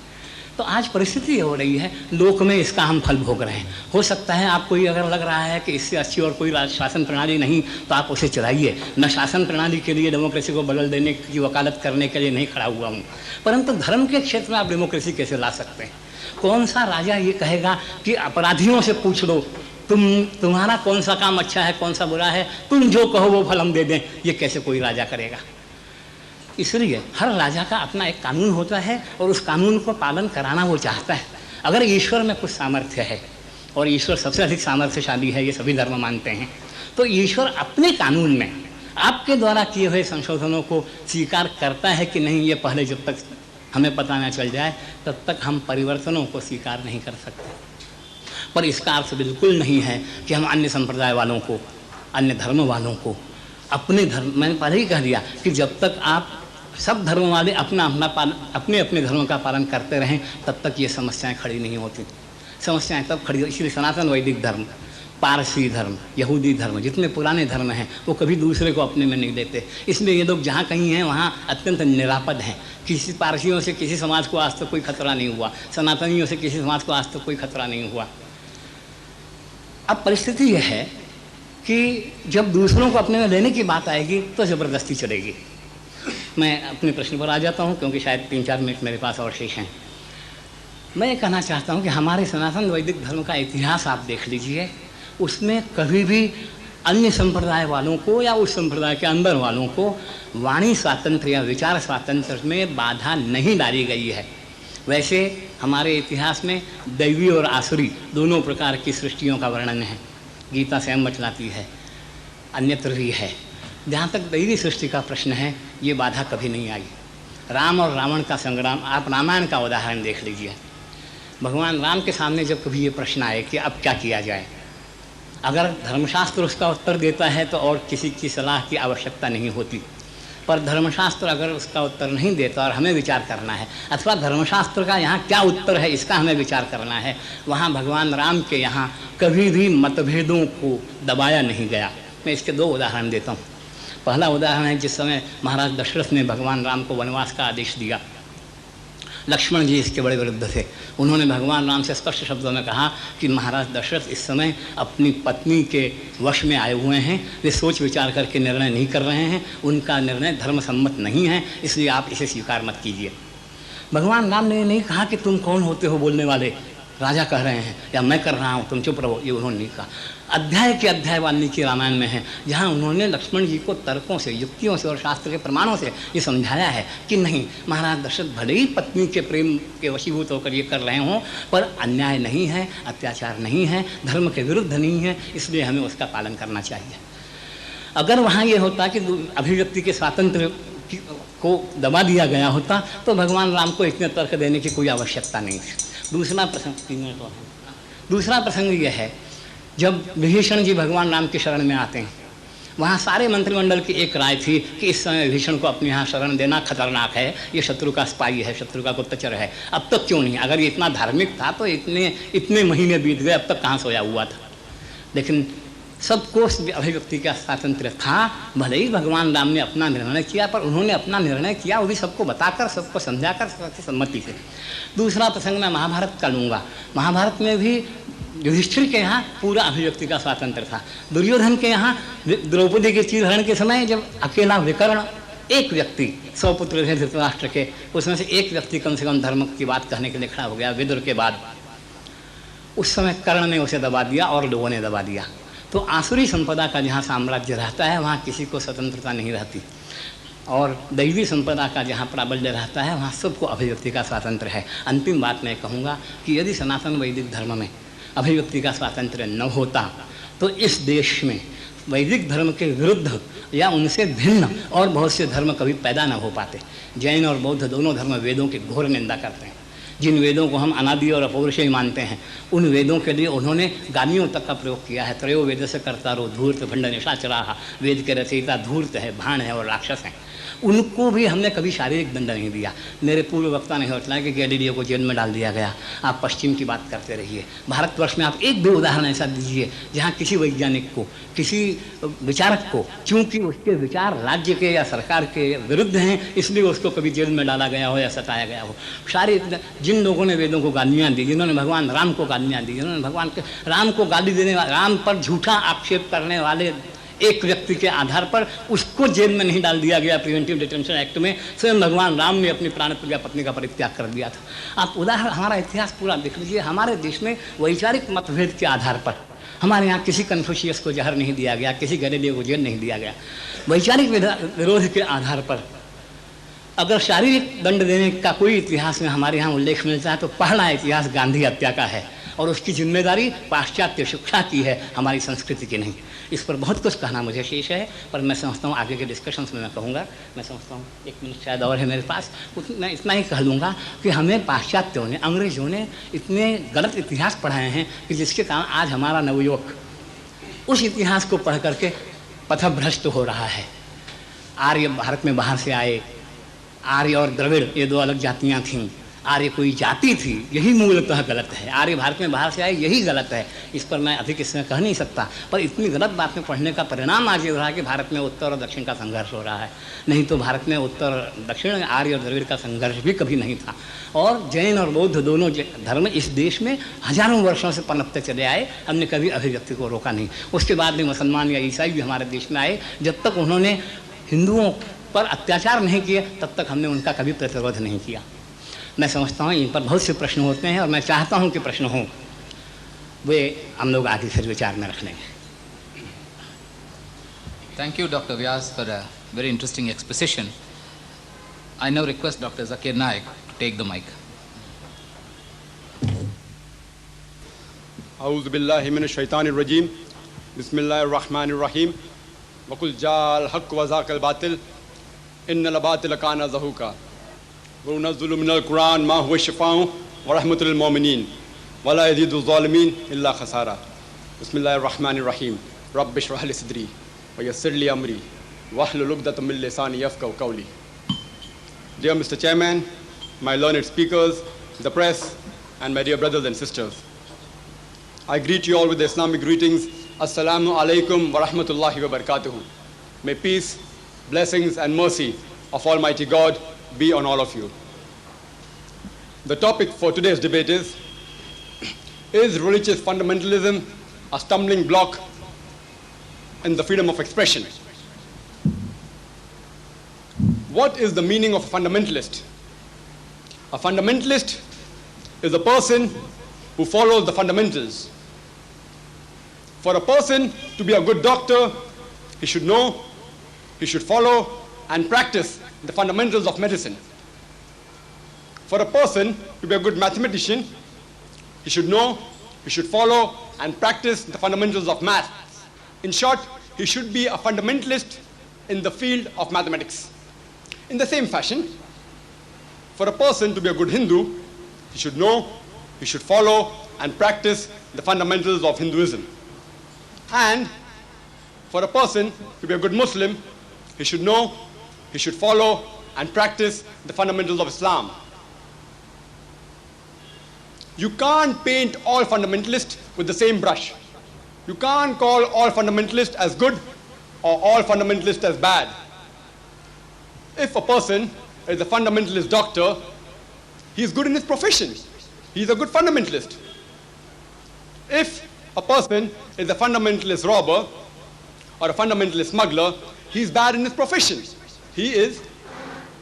तो आज परिस्थिति हो रही है, लोक में इसका हम फल भोग रहे हैं। हो सकता है आपको ये अगर लग रहा है कि इससे अच्छी और कोई शासन प्रणाली नहीं तो आप उसे चलाइए। न शासन प्रणाली के लिए डेमोक्रेसी को बदल देने की वकालत करने के लिए नहीं खड़ा हुआ हूँ, परंतु धर्म के क्षेत्र में आप डेमोक्रेसी कैसे ला सकते हैं। कौन सा राजा ये कहेगा कि अपराधियों से पूछ लो तुम्हारा कौन सा काम अच्छा है कौन सा बुरा है, तुम जो कहो वो फल हम दे दें, ये कैसे कोई राजा करेगा। इसलिए हर राजा का अपना एक कानून होता है और उस कानून को पालन कराना वो चाहता है। अगर ईश्वर में कुछ सामर्थ्य है, और ईश्वर सबसे अधिक सामर्थ्यशाली है, ये सभी धर्म मानते हैं, तो ईश्वर अपने कानून में आपके द्वारा किए हुए संशोधनों को स्वीकार करता है कि नहीं, ये पहले जब तक हमें पता न चल जाए तब तक हम परिवर्तनों को स्वीकार नहीं कर सकते। पर इसका अर्थ बिल्कुल नहीं है कि हम अन्य संप्रदाय वालों को अन्य धर्म वालों को अपने धर्म, मैंने पहले ही कह दिया कि जब तक आप सब धर्म वाले अपने अपने धर्म का पालन करते रहें तब तक ये समस्याएं खड़ी नहीं होती। समस्याएं तब खड़ी, इसलिए सनातन वैदिक धर्म, पारसी धर्म, यहूदी धर्म, जितने पुराने धर्म हैं वो कभी दूसरे को अपने में नहीं लेते। इसलिए ये लोग जहाँ कहीं हैं वहाँ अत्यंत निरापद हैं। किसी पारसियों से किसी समाज को आज तक कोई खतरा नहीं हुआ, सनातनियों से किसी समाज को आज तक कोई खतरा नहीं हुआ। अब परिस्थिति यह है कि जब दूसरों को अपने में लेने की बात आएगी तो ज़बरदस्ती चलेगी। मैं अपने प्रश्न पर आ जाता हूँ क्योंकि शायद 3-4 मिनट मेरे पास और शेष हैं। मैं ये कहना चाहता हूँ कि हमारे सनातन वैदिक धर्म का इतिहास आप देख लीजिए, उसमें कभी भी अन्य संप्रदाय वालों को या उस संप्रदाय के अंदर वालों को वाणी स्वातंत्र या विचार स्वातंत्र में बाधा नहीं डाली गई है। वैसे हमारे इतिहास में दैवी और आसुरी दोनों प्रकार की सृष्टियों का वर्णन है, गीता स्वयं बतलाती है, अन्यत्र भी है। जहाँ तक दैवी सृष्टि का प्रश्न है ये बाधा कभी नहीं आई। राम और रावण का संग्राम, आप रामायण का उदाहरण देख लीजिए। भगवान राम के सामने जब कभी ये प्रश्न आए कि अब क्या किया जाए, अगर धर्मशास्त्र उसका उत्तर देता है तो और किसी की सलाह की आवश्यकता नहीं होती, पर धर्मशास्त्र अगर उसका उत्तर नहीं देता और हमें विचार करना है, अथवा धर्मशास्त्र का यहाँ क्या उत्तर है इसका हमें विचार करना है, वहाँ भगवान राम के यहाँ कभी भी मतभेदों को दबाया नहीं गया। मैं इसके 2 उदाहरण देता हूँ। पहला उदाहरण है जिस समय महाराज दशरथ ने भगवान राम को वनवास का आदेश दिया, लक्ष्मण जी इसके बड़े विरुद्ध थे। उन्होंने भगवान राम से स्पष्ट शब्दों में कहा कि महाराज दशरथ इस समय अपनी पत्नी के वश में आए हुए हैं, वे सोच विचार करके निर्णय नहीं कर रहे हैं, उनका निर्णय धर्मसम्मत नहीं है, इसलिए आप इसे स्वीकार मत कीजिए। भगवान राम ने नहीं कहा कि तुम कौन होते हो बोलने वाले, राजा कह रहे हैं या मैं कर रहा हूँ तुम चुप रहो, ये उन्होंने नहीं कहा। अध्याय के अध्याय वाल्मीकि रामायण में है जहाँ उन्होंने लक्ष्मण जी को तर्कों से, युक्तियों से और शास्त्र के प्रमाणों से ये समझाया है कि नहीं, महाराज दशरथ भले ही पत्नी के प्रेम के वशीभूत होकर ये कर रहे हों, पर अन्याय नहीं है, अत्याचार नहीं है, धर्म के विरुद्ध नहीं है, इसलिए हमें उसका पालन करना चाहिए। अगर वहाँ ये होता कि अभिव्यक्ति के स्वातंत्र्य को दबा दिया गया होता तो भगवान राम को इतने तर्क देने की कोई आवश्यकता नहीं थी। दूसरा प्रसंग यह है जब विभीषण जी भगवान राम की शरण में आते हैं, वहाँ सारे मंत्रिमंडल की एक राय थी कि इस समय विभीषण को अपने यहाँ शरण देना खतरनाक है, ये शत्रु का स्पाई है, शत्रु का गुप्तचर है। अब तक क्यों नहीं, अगर ये इतना धार्मिक था तो इतने महीने बीत गए, अब तक कहाँ सोया हुआ था। लेकिन सबको अभिव्यक्ति का स्वातंत्र्य था। भले ही भगवान राम ने अपना निर्णय किया, पर उन्होंने अपना निर्णय किया वो भी सबको बताकर, सबको समझाकर, सबकी सम्मति से। दूसरा प्रसंग मैं महाभारत का लूँगा। महाभारत में भी युधिष्ठिर के यहाँ पूरा अभिव्यक्ति का स्वातंत्र्य था। दुर्योधन के यहाँ द्रौपदी के चीरहरण के समय जब अकेला विकर्ण, एक व्यक्ति, 100 पुत्र थे धृतराष्ट्र के, उसमें से एक व्यक्ति कम से कम धर्म की बात कहने के लिए खड़ा हो गया विदुर के बाद, उस समय कर्ण ने उसे दबा दिया और लोगों ने दबा दिया। तो आसुरी संपदा का जहाँ साम्राज्य रहता है वहाँ किसी को स्वतंत्रता नहीं रहती, और दैवी संपदा का जहाँ प्राबल्य रहता है वहाँ सबको अभिव्यक्ति का स्वातंत्र्य है। अंतिम बात मैं कहूँगा कि यदि सनातन वैदिक धर्म में अभिव्यक्ति का स्वातंत्र्य न होता तो इस देश में वैदिक धर्म के विरुद्ध या उनसे भिन्न और बहुत से धर्म कभी पैदा न हो पाते। जैन और बौद्ध दोनों धर्म वेदों की घोर निंदा करते हैं। जिन वेदों को हम अनादि और अपौरुषेय मानते हैं, उन वेदों के लिए उन्होंने गालियों तक का प्रयोग किया है। त्रयो वेद से कर्तारो धूर्त भंड निशाचराहा, वेद के रचयिता धूर्त है, भाण है और राक्षस हैं। उनको भी हमने कभी शारीरिक दंड नहीं दिया। मेरे पूर्व वक्ता ने बताया कि गैलीलियो को जेल में डाल दिया गया। आप पश्चिम की बात करते रहिए, भारतवर्ष में आप 1-2 उदाहरण ऐसा दीजिए जहाँ किसी वैज्ञानिक को, किसी विचारक को, चूँकि उसके विचार राज्य के या सरकार के विरुद्ध हैं इसलिए उसको कभी जेल में डाला गया हो या सताया गया हो। सारे जिन लोगों ने वेदों को गालियाँ दी, जिन्होंने भगवान राम को गालियाँ दी, जिन्होंने भगवान के राम को गाली देने, राम पर झूठा आक्षेप करने वाले एक व्यक्ति के आधार पर उसको जेल में नहीं डाल दिया गया प्रिवेंटिव डिटेंशन एक्ट में। स्वयं भगवान राम ने अपनी प्राणप्रिया पत्नी का परित्याग कर दिया था। आप उदाहरण हमारा इतिहास पूरा देख लीजिए। हमारे देश में वैचारिक मतभेद के आधार पर हमारे यहाँ किसी कन्फ्यूशियस को जहर नहीं दिया गया, किसी गैलीलियो को जेल नहीं दिया गया। वैचारिक विरोध के आधार पर अगर शारीरिक दंड देने का कोई इतिहास में हमारे यहाँ उल्लेख मिलता है तो पहला इतिहास गांधी हत्या का है, और उसकी जिम्मेदारी पाश्चात्य शिक्षा की है, हमारी संस्कृति की नहीं। इस पर बहुत कुछ कहना मुझे शेष है, पर मैं समझता हूँ आगे के डिस्कशंस में मैं कहूँगा। मैं समझता हूँ 1 मिनट शायद और है मेरे पास, मैं इतना ही कह लूँगा कि हमें पाश्चात्यों ने, अंग्रेजों ने इतने गलत इतिहास पढ़ाए हैं कि जिसके कारण आज हमारा नवयुवक उस इतिहास को पढ़ करके पथभ्रष्ट हो रहा है। आर्य भारत में बाहर से आए, आर्य और द्रविड़ ये दो अलग जातियाँ थीं, आर्य कोई जाति थी, यही मूलतः गलत है। आर्य भारत में बाहर से आए यही गलत है, इस पर मैं अधिक इसमें कह नहीं सकता। पर इतनी गलत बात में पढ़ने का परिणाम आज ये रहा कि भारत में उत्तर और दक्षिण का संघर्ष हो रहा है। नहीं तो भारत में उत्तर दक्षिण, आर्य और द्रविड़ का संघर्ष भी कभी नहीं था। और जैन और बौद्ध दोनों धर्म इस देश में हजारों वर्षों से पनपते चले आए, हमने कभी अभिव्यक्ति को रोका नहीं। उसके बाद भी मुसलमान या ईसाई भी हमारे देश में आए, जब तक उन्होंने हिंदुओं पर अत्याचार नहीं किए तब तक हमने उनका कभी प्रतिरोध नहीं किया। मैं समझता हूँ इन पर बहुत से प्रश्न होते हैं और मैं चाहता हूँ कि प्रश्न हों, वे हम लोग आगे फिर विचार में रख लेंगे। Thank you, Dr. Vyas, for a very interesting exposition. I now request Dr. Zakir Naik to take the mic. A'udhu billahi minash shaitanir rajim. Bismillahir rahmanir rahim. Wa qul ja'al haqq wa zaqal batil. Innal batila kana zahuqa. Wa nunazzilu minal Qur'an ma huwa shifaa'un wa rahmatul lil mu'minin. Wa la yazidu adh-dhalimin illa khasara. Bismillahir rahmanir rahim. Rabbi shrah li sadri wa yassir li amri wahlul 'uqdatam min lisani yafqahu qawli. Dear Mr. Chairman, my learned speakers, the press, and my dear brothers and sisters, I greet you all with the Islamic greetings. Assalamu alaikum wa rahmatullahi wa barakatuhu. May peace, blessings, and mercy of Almighty God be on all of you. The topic for today's debate is religious fundamentalism a stumbling block in the freedom of expression? What is the meaning of a fundamentalist? A fundamentalist is a person who follows the fundamentals. For a person to be a good doctor, he should know, he should follow and practice the fundamentals of medicine. For a person to be a good mathematician, he should know, he should follow and practice the fundamentals of math. In short, he should be a fundamentalist in the field of mathematics. In the same fashion, for a person to be a good Hindu, he should know, he should follow and practice the fundamentals of Hinduism. And for a person to be a good Muslim, he should know, he should follow and practice the fundamentals of Islam. You can't paint all fundamentalists with the same brush. You can't call all fundamentalists as good or all fundamentalists as bad. If a person is a fundamentalist doctor, he is good in his profession. He is a good fundamentalist. If a person is a fundamentalist robber or a fundamentalist smuggler, he is bad in his profession. He is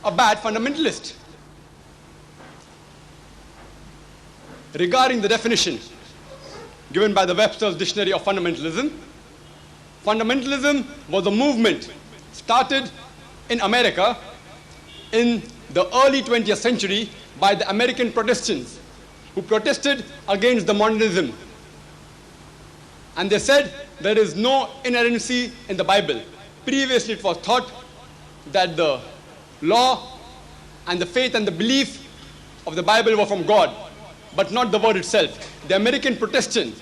a bad fundamentalist. Regarding the definition given by the Webster's Dictionary of Fundamentalism, fundamentalism was a movement started in America in the early 20th century by the American Protestants who protested against the modernism. And they said there is no inerrancy in the Bible. Previously it was thought that the law and the faith and the belief of the Bible were from God, but not the word itself. The American Protestants,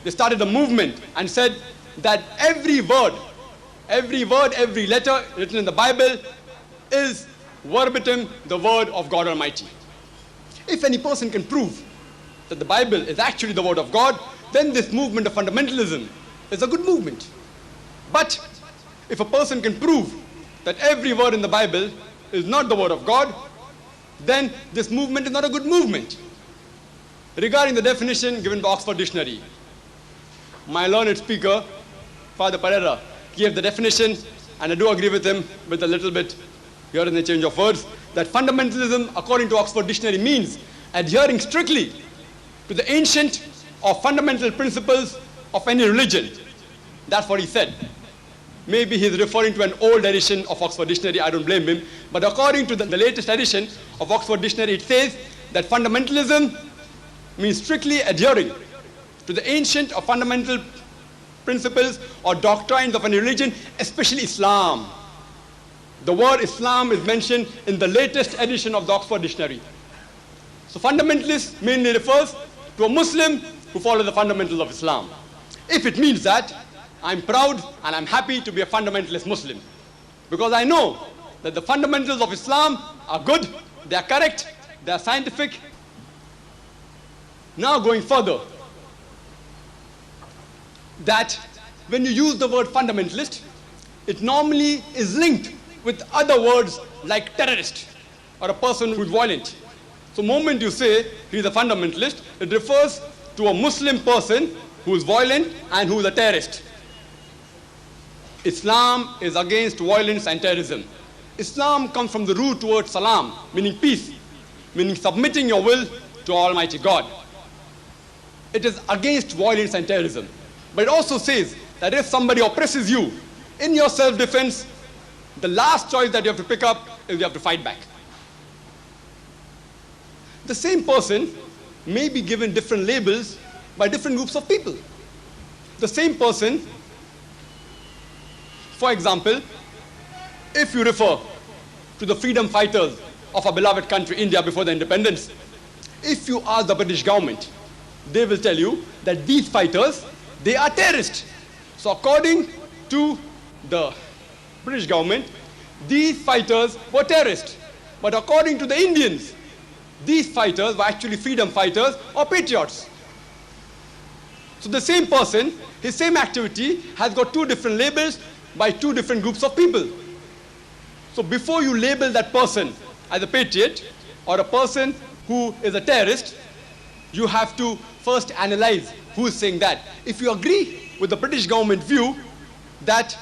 they started a movement and said that every word, every letter written in the Bible is verbatim the word of God Almighty. If any person can prove that the Bible is actually the word of God, then this movement of fundamentalism is a good movement. But if a person can prove that every word in the Bible is not the word of God, then this movement is not a good movement. Regarding the definition given by Oxford Dictionary, my learned speaker, Father Pereira, gave the definition, and I do agree with him with a little bit here in the change of words, that fundamentalism, according to Oxford Dictionary, means adhering strictly to the ancient or fundamental principles of any religion. That's what he said. Maybe he's referring to an old edition of Oxford Dictionary, I don't blame him, but according to the latest edition of Oxford Dictionary, it says that fundamentalism means strictly adhering to the ancient or fundamental principles or doctrines of any religion, especially Islam. The word Islam is mentioned in the latest edition of the Oxford Dictionary. So fundamentalist mainly refers to a Muslim who follows the fundamentals of Islam. If it means that, I'm proud and I'm happy to be a fundamentalist Muslim. Because I know that the fundamentals of Islam are good, they are correct, they are scientific. Now going further, that when you use the word fundamentalist, it normally is linked with other words like terrorist or a person who is violent. So the moment you say he is a fundamentalist, it refers to a Muslim person who is violent and who is a terrorist. Islam is against violence and terrorism. Islam comes from the root word salam, meaning peace, meaning submitting your will to Almighty God. It is against violence and terrorism. But it also says that if somebody oppresses you in your self-defense, the last choice that you have to pick up is you have to fight back. The same person may be given different labels by different groups of people. The same person, for example, if you refer to the freedom fighters of our beloved country, India, before the independence, if you ask the British government, they will tell you that these fighters, they are terrorists. So according to the British government, these fighters were terrorists. But according to the Indians, these fighters were actually freedom fighters or patriots. So the same person, his same activity has got two different labels by two different groups of people. So before you label that person as a patriot or a person who is a terrorist, you have to first analyze who is saying that. If you agree with the British government view that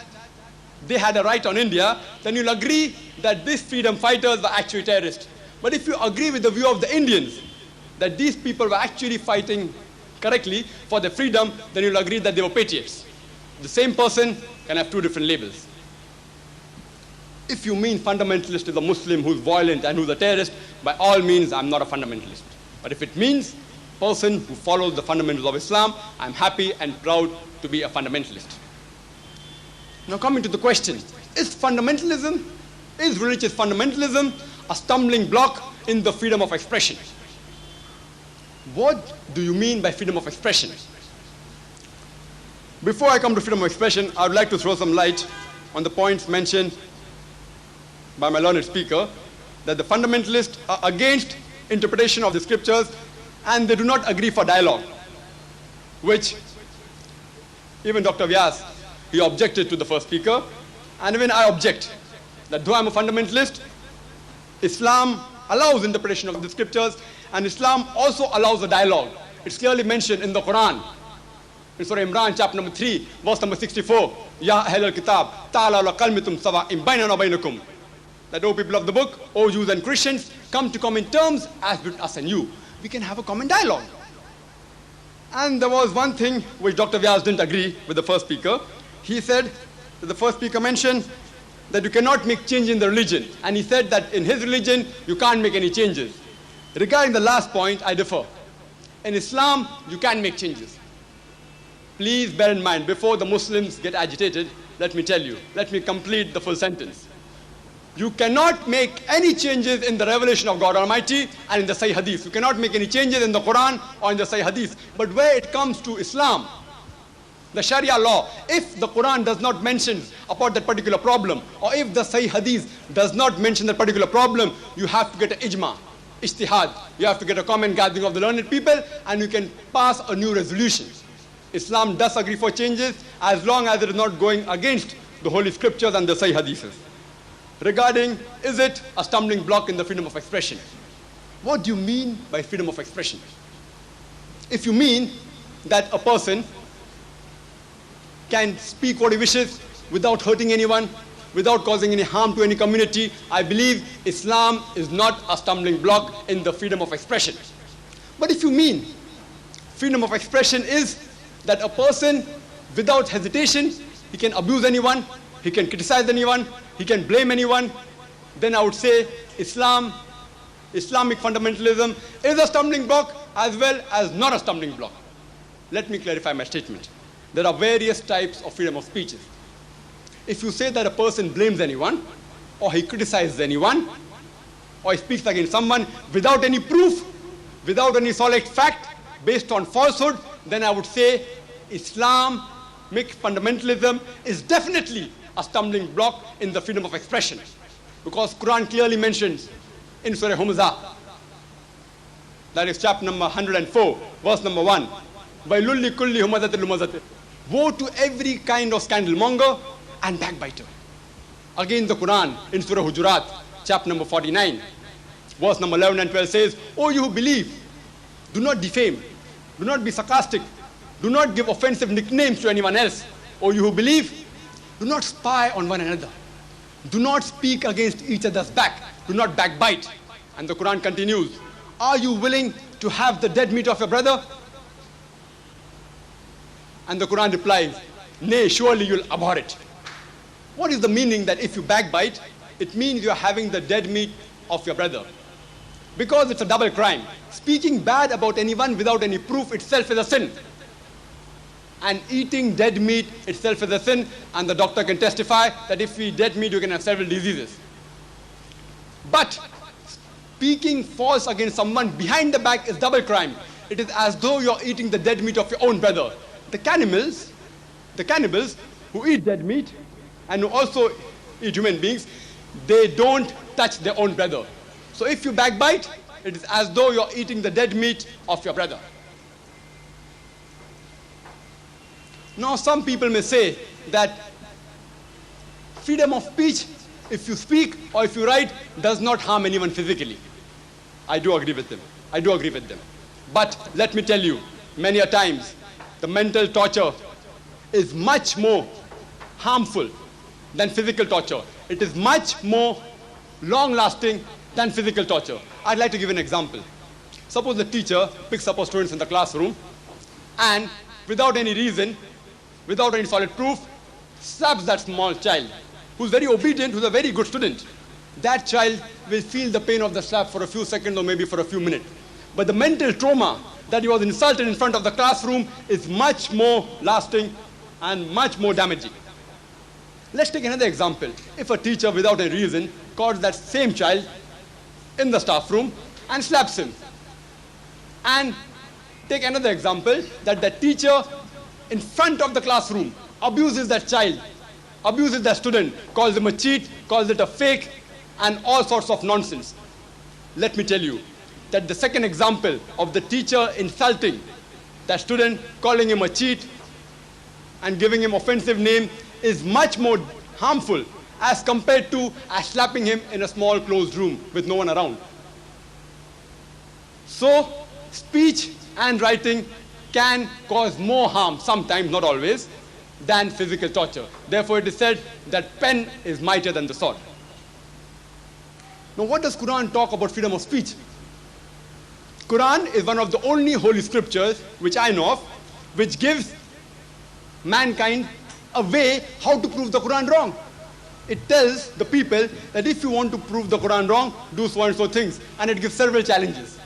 they had a right on India, then you'll agree that these freedom fighters were actually terrorists. But if you agree with the view of the Indians, that these people were actually fighting correctly for their freedom, then you'll agree that they were patriots. The same person can have two different labels. If you mean fundamentalist is a Muslim who's violent and who's a terrorist, by all means, I'm not a fundamentalist. But if it means person who follows the fundamentals of Islam, I'm happy and proud to be a fundamentalist. Now coming to the question, is fundamentalism, is religious fundamentalism a stumbling block in the freedom of expression? What do you mean by freedom of expression? Before I come to freedom of expression, I would like to throw some light on the points mentioned by my learned speaker, that the fundamentalists are against interpretation of the scriptures and they do not agree for dialogue, which even Dr. Vyas, he objected to the first speaker, and even I object that though I'm a fundamentalist, Islam allows interpretation of the scriptures and Islam also allows a dialogue. It's clearly mentioned in the Quran, in Surah Imran, chapter number 3, verse number 64, Ya Ahl al-Kitab, ta'ala la kalmitum sawa'im baynana wa baynakum. That, O people of the book, O Jews and Christians, come to common terms as between us and you. We can have a common dialogue. And there was one thing which Dr. Vyas didn't agree with the first speaker. He said, that the first speaker mentioned that you cannot make change in the religion. And he said that in his religion, you can't make any changes. Regarding the last point, I differ. In Islam, you can make changes. Please bear in mind, before the Muslims get agitated, let me tell you, let me complete the full sentence. You cannot make any changes in the revelation of God Almighty and in the Sahih Hadith. You cannot make any changes in the Quran or in the Sahih Hadith. But where it comes to Islam, the Sharia law, if the Quran does not mention about that particular problem, or if the Sahih Hadith does not mention that particular problem, you have to get an ijma, ijtihad. You have to get a common gathering of the learned people and you can pass a new resolution. Islam does agree for changes as long as it is not going against the Holy Scriptures and the Sahih Hadiths. Regarding, is it a stumbling block in the freedom of expression? What do you mean by freedom of expression? If you mean that a person can speak what he wishes without hurting anyone, without causing any harm to any community, I believe Islam is not a stumbling block in the freedom of expression. But if you mean freedom of expression is that a person without hesitation, he can abuse anyone, he can criticize anyone, he can blame anyone, then I would say Islamic fundamentalism is a stumbling block as well as not a stumbling block. Let me clarify my statement. There are various types of freedom of speech. If you say that a person blames anyone, or he criticizes anyone, or he speaks against someone without any proof, without any solid fact, based on falsehood, then I would say Islam Islamic fundamentalism is definitely a stumbling block in the freedom of expression. Because Quran clearly mentions in Surah Humza, that is chapter number 104, verse number 1, وَيْلُلِّ كُلِّ هُمَزَةٍ لُمَزَةٍ. Woe to every kind of scandal monger and backbiter. Again the Quran in Surah Hujurat, chapter number 49, verse number 11 and 12 says, O you who believe, do not defame, do not be sarcastic, do not give offensive nicknames to anyone else. O you who believe, do not spy on one another. Do not speak against each other's back. Do not backbite. And the Quran continues, are you willing to have the dead meat of your brother? And the Quran replies, nay, surely you'll abhor it. What is the meaning that if you backbite, it means you're having the dead meat of your brother? Because it's a double crime. Speaking bad about anyone without any proof itself is a sin. And eating dead meat itself is a sin, and the doctor can testify that if you eat dead meat, you can have several diseases. But speaking false against someone behind the back is double crime. It is as though you're eating the dead meat of your own brother. The cannibals who eat dead meat and who also eat human beings, they don't touch their own brother. So if you backbite, it is as though you're eating the dead meat of your brother. Now some people may say that freedom of speech, if you speak or if you write, does not harm anyone physically. I do agree with them. But let me tell you, many a times, the mental torture is much more harmful than physical torture. It is much more long-lasting than physical torture. I'd like to give an example. Suppose the teacher picks up her students in the classroom and without any reason, without any solid proof, slaps that small child who's very obedient, who's a very good student. That child will feel the pain of the slap for a few seconds or maybe for a few minutes. But the mental trauma that he was insulted in front of the classroom is much more lasting and much more damaging. Let's take another example. If a teacher without any reason caught that same child in the staff room and slaps him. And take another example, that the teacher in front of the classroom abuses that child, abuses that student, calls him a cheat, calls it a fake, and all sorts of nonsense. Let me tell you that the second example of the teacher insulting that student, calling him a cheat and giving him offensive name is much more harmful as compared to slapping him in a small closed room with no one around. So speech and writing can cause more harm, sometimes, not always, than physical torture. Therefore it is said that pen is mightier than the sword. Now what does Quran talk about freedom of speech? Quran is one of the only holy scriptures which I know of which gives mankind a way how to prove the Quran wrong. It tells the people that if you want to prove the Quran wrong, do so and so things, and it gives several challenges.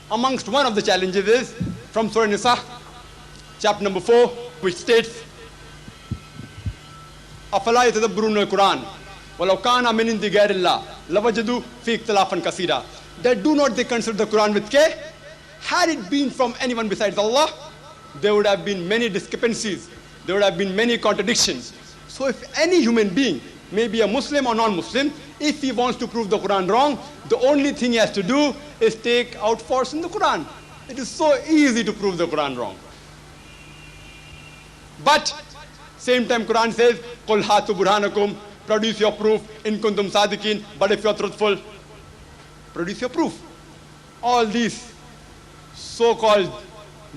Amongst one of the challenges is from Surah Nisa, chapter number 4, which states, أَفَلَا يَتَدَبَّرُونَ الْقُرْآنَ وَلَوْ كَانَ مِنْ عِنْدِ غَيْرِ اللَّهِ لَوَجَدُوا فِيهِ اخْتِلَافًا كَثِيرًا. That do not they consider the Quran with care? Had it been from anyone besides Allah, there would have been many discrepancies, there would have been many contradictions. So if any human being, maybe a Muslim or non-Muslim, if he wants to prove the Quran wrong, the only thing he has to do is take out force in the Quran. It is so easy to prove the Quran wrong. But same time Quran says, قُلْ هَاتُوا بُرْهَانَكُمْ, produce your proof, in kuntum sadiqin, but if you are truthful, produce your proof. All these so-called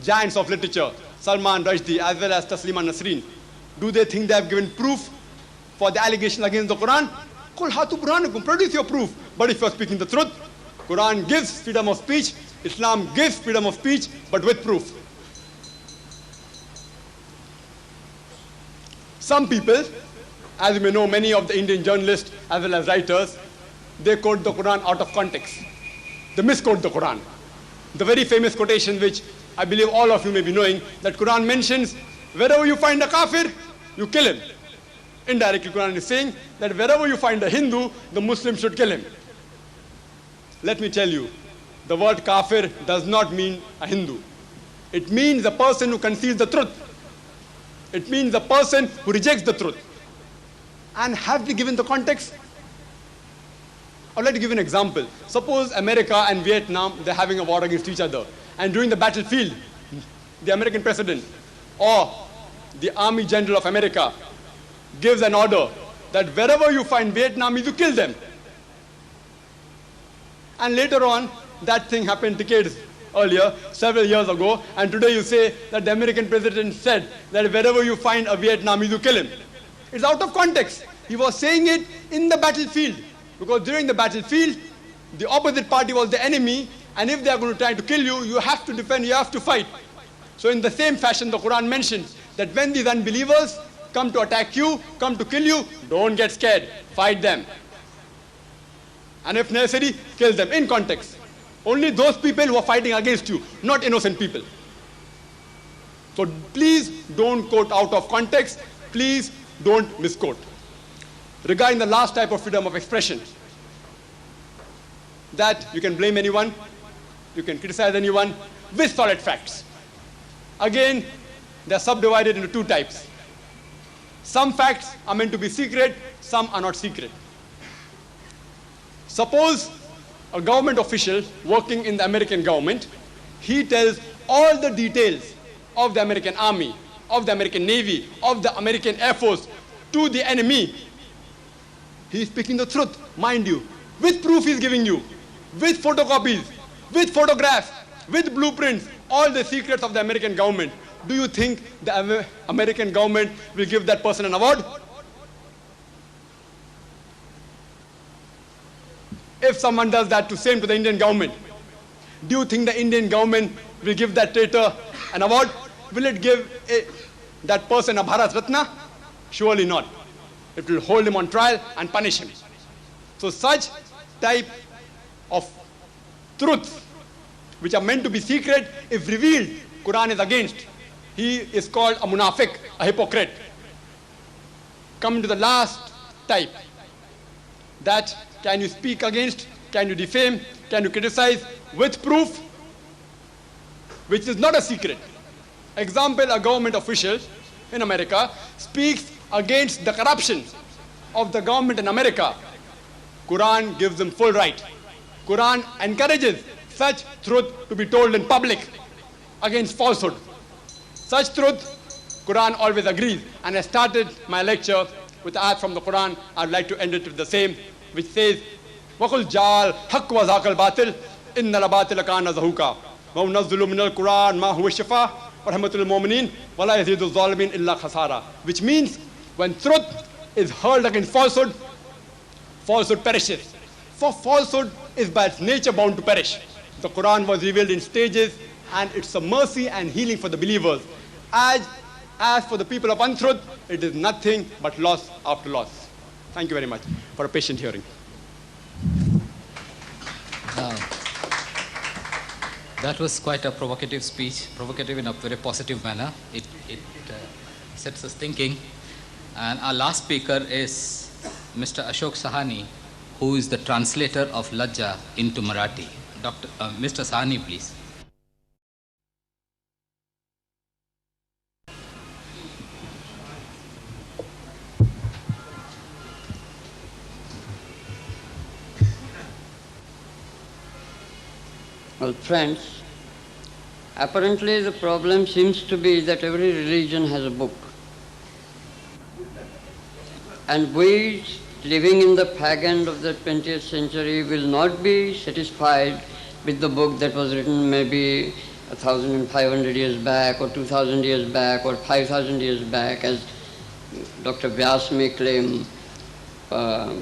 giants of literature, Salman Rushdie as well as Taslima Nasreen, do they think they have given proof for the allegation against the Quran? قُلْ هَاتُوا بُرْهَانَكُمْ, produce your proof. But if you are speaking the truth, Quran gives freedom of speech, Islam gives freedom of speech, but with proof. Some people, as you may know, many of the Indian journalists as well as writers, they quote the Quran out of context. They misquote the Quran. The very famous quotation which I believe all of you may be knowing, that Quran mentions, wherever you find a kafir, you kill him. Indirectly Quran is saying that wherever you find a Hindu, the Muslim should kill him. Let me tell you, the word kafir does not mean a Hindu. It means a person who conceals the truth. It means the person who rejects the truth. And have we given the context? I would like to give an example. Suppose America and Vietnam, they're having a war against each other. And during the battlefield, the American president or the Army General of America gives an order that wherever you find Vietnamese, you kill them. And later on, that thing happened decades earlier, several years ago, and today you say that the American president said that wherever you find a Vietnamese, you kill him. It's out of context. He was saying it in the battlefield, because during the battlefield, the opposite party was the enemy, and if they are going to try to kill you, you have to defend, you have to fight. So in the same fashion, the Quran mentions that when these unbelievers come to attack you, come to kill you, don't get scared, fight them. And if necessary, kill them, in context. Only those people who are fighting against you, not innocent people. So please don't quote out of context, please don't misquote. Regarding the last type of freedom of expression, that you can blame anyone, you can criticize anyone with solid facts. Again, they are subdivided into two types. Some facts are meant to be secret, some are not secret. Suppose a government official working in the American government, he tells all the details of the American Army, of the American Navy, of the American Air Force to the enemy. He is speaking the truth, mind you, with proof he is giving you, with photocopies, with photographs, with blueprints, all the secrets of the American government. Do you think the American government will give that person an award? If someone does that to same to the Indian government, do you think the Indian government will give that traitor an award? Will it give that person a Bharat Ratna? Surely not. It will hold him on trial and punish him. So such type of truths which are meant to be secret, if revealed, Quran is against. He is called a munafiq, a hypocrite. Come to the last type, that can you speak against, can you defame, can you criticize with proof, which is not a secret. Example, a government official in America speaks against the corruption of the government in America. Quran gives them full right. Quran encourages such truth to be told in public against falsehood. Such truth, Quran always agrees. And I started my lecture with an ayat from the Quran. I'd like to end it with the same, which says, وَقُلْ جَعَلْ حَقْ وَزَاقَ الْبَاطِلِ إِنَّ الْبَاطِلَ كَانَ زَهُوقًا وَنَزِّلُ مِنَ الْقُرْآنِ مَا هُوَ شِفَاءٌ وَرَحْمَةٌ لِلْمُؤْمِنِينَ وَلَا يَزِيدُ الظَّالِمِينَ إِلَّا خَسَارًا. Which means, when truth is hurled against falsehood, falsehood perishes. For falsehood is by its nature bound to perish. The Quran was revealed in stages, and it's a mercy and healing for the believers. As for the people of untruth, it is nothing but loss after loss. Thank you very much for a patient hearing. That was quite a provocative speech, provocative in a very positive manner. It sets us thinking. And our last speaker is Mr. Ashok Sahani, who is the translator of Lajja into Marathi. Mr. Sahani, please. Well, friends, apparently the problem seems to be that every religion has a book. And we, living in the pagan of the 20th century, will not be satisfied with the book that was written maybe 1,500 years back, or 2,000 years back, or 5,000 years back, as Dr. Vyas may claim, the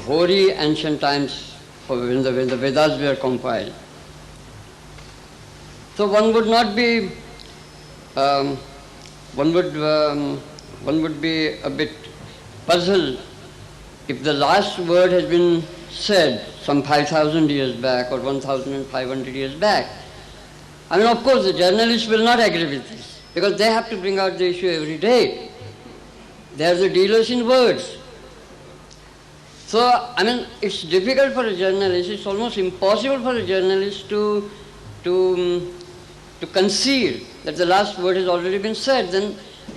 hoary ancient times when the Vedas were compiled. So one would not be, one would be a bit puzzled if the last word has been said some 5,000 years back or 1,500 years back. I mean, of course, the journalists will not agree with this, because they have to bring out the issue every day. They are the dealers in words. So, I mean, it's difficult for a journalist, it's almost impossible for a journalist to concede that the last word has already been said. Then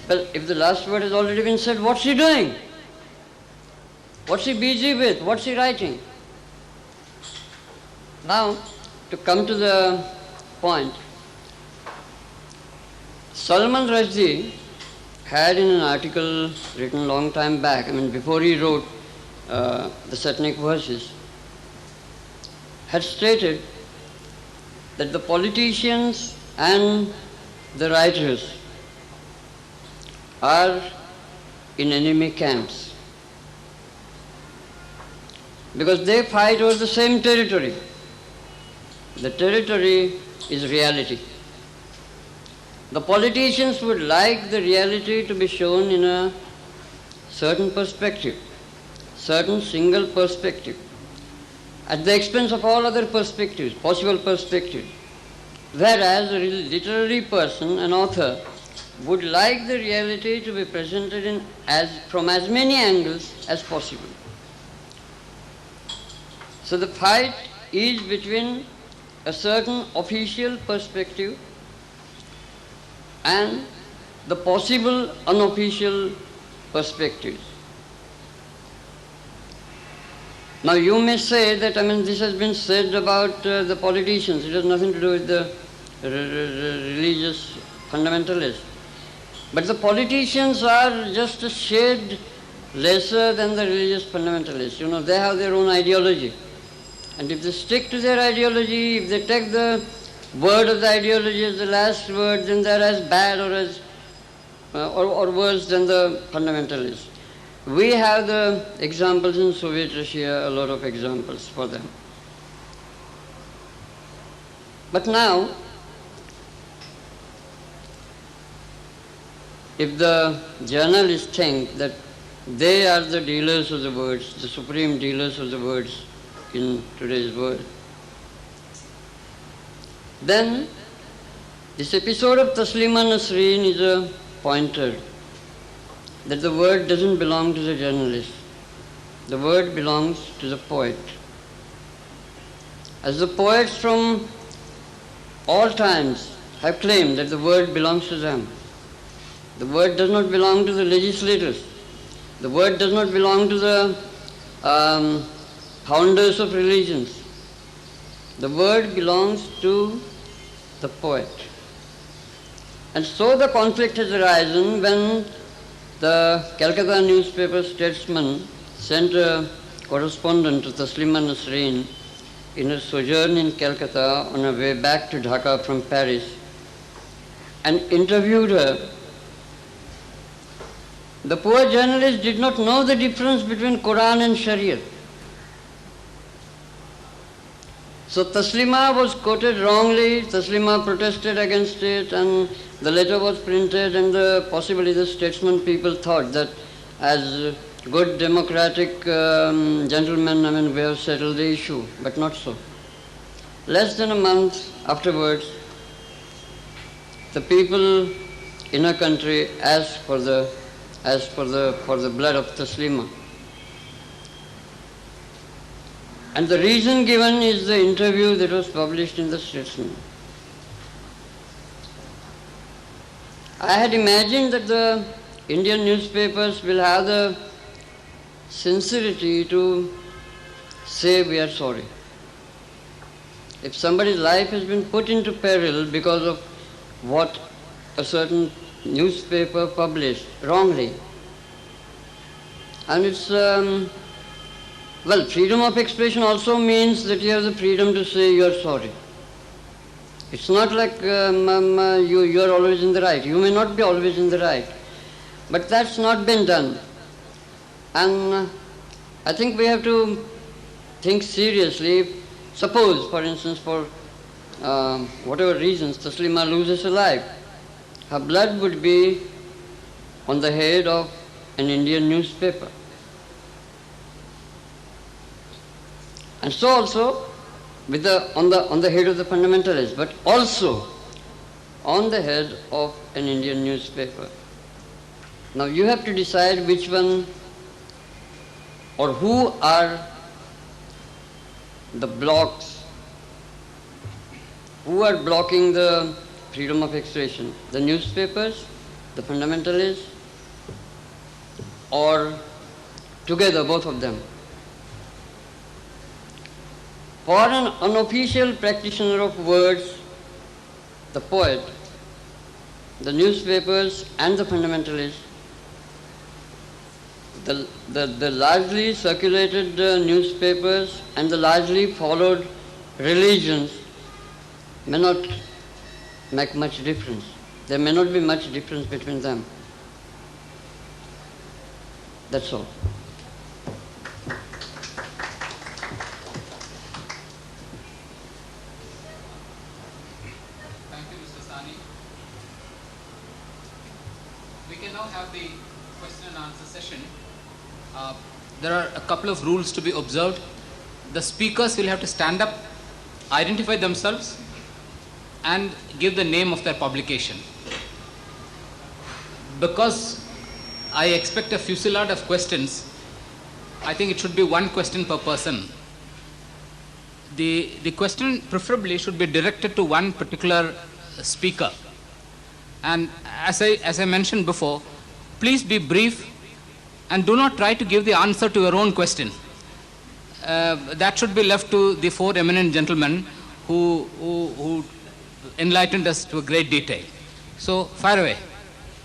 Well, if the last word has already been said, what's he doing? What's he busy with? What's he writing? Now, to come to the point, Salman Rushdie had in an article written a long time back, before he wrote the Satanic Verses, had stated that the politicians and the writers are in enemy camps because they fight over the same territory. The territory is reality. The politicians would like the reality to be shown in a certain perspective, certain single perspective, at the expense of all other perspectives, possible perspectives. Whereas a literary person, an author, would like the reality to be presented from as many angles as possible. So the fight is between a certain official perspective and the possible unofficial perspectives. Now you may say that, this has been said about the politicians. It has nothing to do with the religious fundamentalists. But the politicians are just a shade lesser than the religious fundamentalists. They have their own ideology. And if they stick to their ideology, if they take the word of the ideology as the last word, then they're as bad or worse than the fundamentalists. We have the examples in Soviet Russia, a lot of examples for them. But now, if the journalists think that they are the dealers of the words, the supreme dealers of the words in today's world, then this episode of Taslima Nasreen is a pointer that the word doesn't belong to the journalist. The word belongs to the poet. As the poets from all times have claimed that the word belongs to them, the word does not belong to the legislators. The word does not belong to the founders of religions. The word belongs to the poet. And so the conflict has arisen when the Calcutta newspaper Statesman sent a correspondent to Taslima Nasreen in her sojourn in Calcutta on her way back to Dhaka from Paris and interviewed her. The poor journalist did not know the difference between Quran and Sharia. So Taslima was quoted wrongly, Taslima protested against it, and the letter was printed, and possibly the Statesman people thought that as good democratic gentlemen, we have settled the issue, but not so. Less than a month afterwards, the people in our country asked for the blood of Taslima. And the reason given is the interview that was published in the Statesman. I had imagined that the Indian newspapers will have the sincerity to say we are sorry. If somebody's life has been put into peril because of what a certain newspaper published wrongly, and it's freedom of expression also means that you have the freedom to say you are sorry. It's not like you are always in the right. You may not be always in the right. But that's not been done. And I think we have to think seriously. Suppose, for instance, for whatever reasons, Taslima loses her life, her blood would be on the head of an Indian newspaper. And so also on the head of the fundamentalists, but also on the head of an Indian newspaper. Now you have to decide which one or who are the blocks, who are blocking the freedom of expression, the newspapers the fundamentalists, or together, both of them. For an unofficial practitioner of words, the poet, the newspapers and the fundamentalists, the largely circulated newspapers and the largely followed religions may not make much difference. There may not be much difference between them. That's all. Thank you, Mr. Sani. We can now have the question and answer session. There are a couple of rules to be observed. The speakers will have to stand up, identify themselves, and give the name of their publication. Because I expect a fusillade of questions, I think it should be one question per person. The question preferably should be directed to one particular speaker. And as I mentioned before, please be brief and do not try to give the answer to your own question. That should be left to the four eminent gentlemen who enlightened us to a great detail. So, fire away.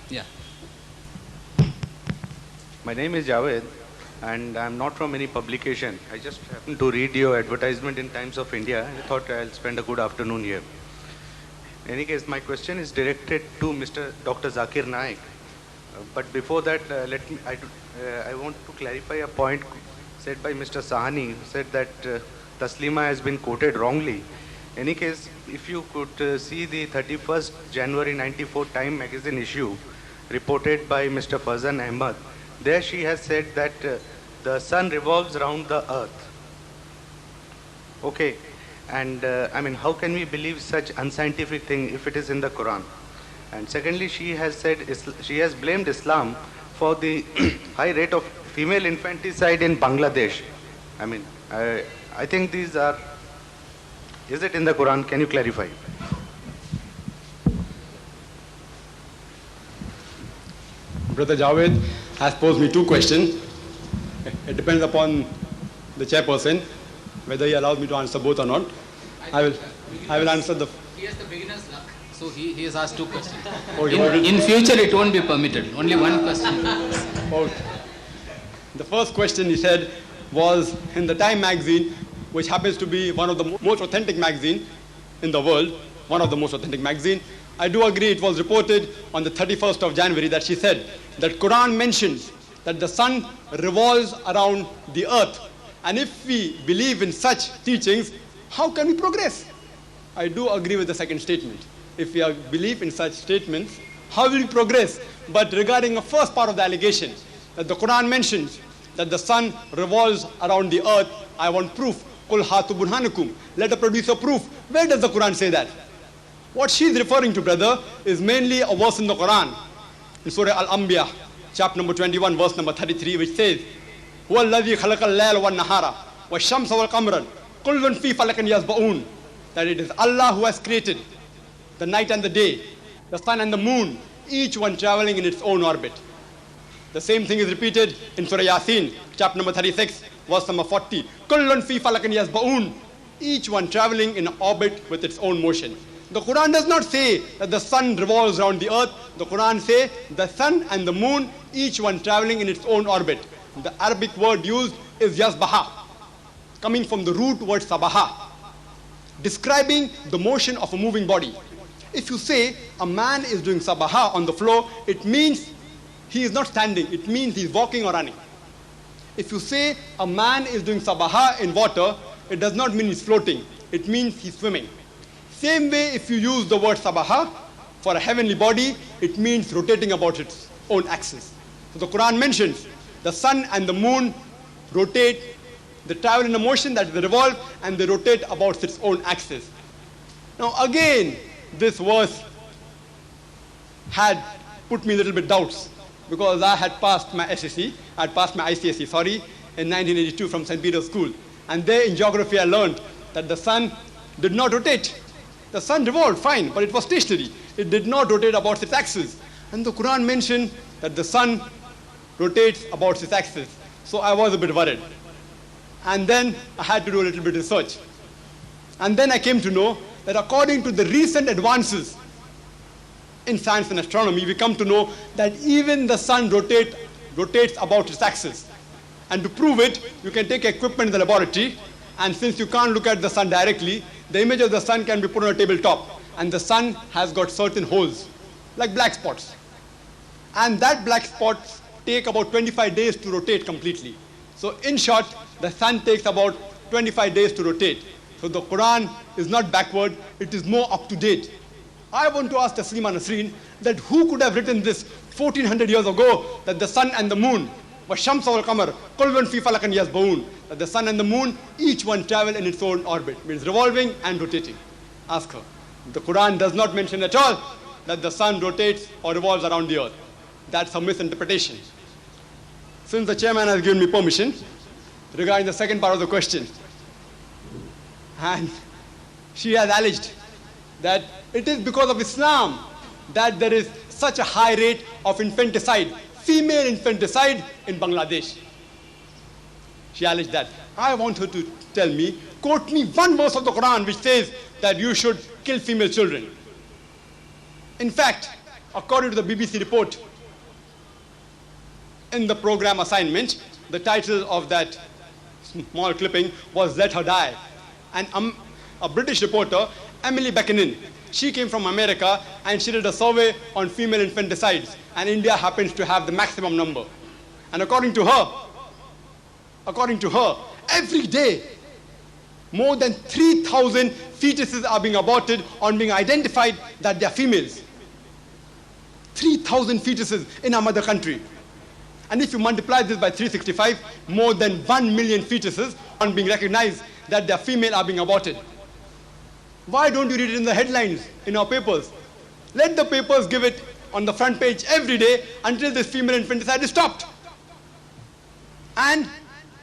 Yeah. My name is Javed, and I'm not from any publication. I just happened to read your advertisement in Times of India, and I thought I'll spend a good afternoon here. In any case, my question is directed to Mr. Dr. Zakir Naik. But before that, I want to clarify a point said by Mr. Sahani, who said that Taslima has been quoted wrongly. In any case, if you could see the 31st January 94 Time magazine issue reported by Mr. Fazan Ahmad, there she has said that the sun revolves around the earth. Okay, and I mean, how can we believe such unscientific thing if it is in the Quran? And secondly, she has said, she has blamed Islam for the high rate of female infanticide in Bangladesh. I mean, I think these are, is it in the Quran? Can you clarify? Brother Javed has posed me two questions. It depends upon the chairperson whether he allows me to answer both or not. I will answer the... He has the beginner's luck, so he has asked two questions. Okay, in future it won't be permitted, only one question. Okay. The first question he said was in the Time magazine, which happens to be one of the most authentic magazine in the world, one of the most authentic magazine. I do agree it was reported on the 31st of January that she said that Quran mentions that the sun revolves around the earth. And if we believe in such teachings, how can we progress? I do agree with the second statement. If we believe in such statements, how will we progress? But regarding the first part of the allegation, that the Quran mentions that the sun revolves around the earth, I want proof. Qul hatu burhanakum. Let us produce a proof. Where does the Quran say that? What she's referring to, brother, is mainly a verse in the Quran, in Surah Al-Anbiya, chapter number 21, verse number 33, which says, هُوَ الَّذِي خَلَقَ اللَّيْلَ وَالنَّهَارَ وَالشَّمْسَ وَالْقَمَرَ كُلٌّ فِي فَلَكٍ يَسْبَحُونَ. That it is Allah who has created the night and the day, the sun and the moon, each one traveling in its own orbit. The same thing is repeated in Surah Yasin, chapter number 36, verse number 40. كُلٌّ فِي فَلَكٍ يَسْبَحُونَ. Each one traveling in orbit with its own motion. The Quran does not say that the sun revolves around the earth. The Quran says the sun and the moon, each one traveling in its own orbit. The Arabic word used is yasbaha, coming from the root word sabaha, describing the motion of a moving body. If you say a man is doing sabaha on the floor, it means he is not standing. It means he is walking or running. If you say a man is doing sabaha in water, it does not mean he's floating. It means he's swimming. Same way, if you use the word sabaha for a heavenly body, it means rotating about its own axis. So the Quran mentions the sun and the moon rotate, they travel in a motion that they revolve and they rotate about its own axis. Now again, this verse had put me a little bit doubts because I had passed my SSC, I had passed my ICSE, in 1982 from St. Peter's School. And there in geography I learned that the sun did not rotate. The sun revolved, fine, but it was stationary. It did not rotate about its axis. And the Quran mentioned that the sun rotates about its axis. So I was a bit worried. And then I had to do a little bit of research. And then I came to know that according to the recent advances in science and astronomy, we come to know that even the sun rotates about its axis. And to prove it, you can take equipment in the laboratory, and since you can't look at the sun directly, the image of the sun can be put on a tabletop. And the sun has got certain holes, like black spots. And that black spots take about 25 days to rotate completely. So in short, the sun takes about 25 days to rotate. So the Quran is not backward, it is more up to date. I want to ask Taslima Nasreen that who could have written this 1400 years ago, that the sun and the moon, وَالشَّمْسَ وَالْقَمَرَ كُلٌّ فِي فَلَكٍ يَسْبَحُونَ, that the sun and the moon, each one travel in its own orbit, means revolving and rotating. Ask her. The Quran does not mention at all that the sun rotates or revolves around the earth. That's a misinterpretation. Since the chairman has given me permission regarding the second part of the question, and she has alleged that it is because of Islam that there is such a high rate of infanticide, female infanticide in Bangladesh. She alleged that. I want her to tell me, quote me one verse of the Quran which says that you should kill female children. In fact, according to the BBC report, in the program assignment, the title of that small clipping was Let Her Die. And a British reporter, Emily Buchanan, she came from America and she did a survey on female infanticides, and India happens to have the maximum number. And according to her, every day, more than 3,000 fetuses are being aborted on being identified that they are females. 3,000 fetuses in our mother country. And if you multiply this by 365, more than 1 million fetuses on being recognized that they are female are being aborted. Why don't you read it in the headlines in our papers? Let the papers give it on the front page every day until this female infanticide is stopped. And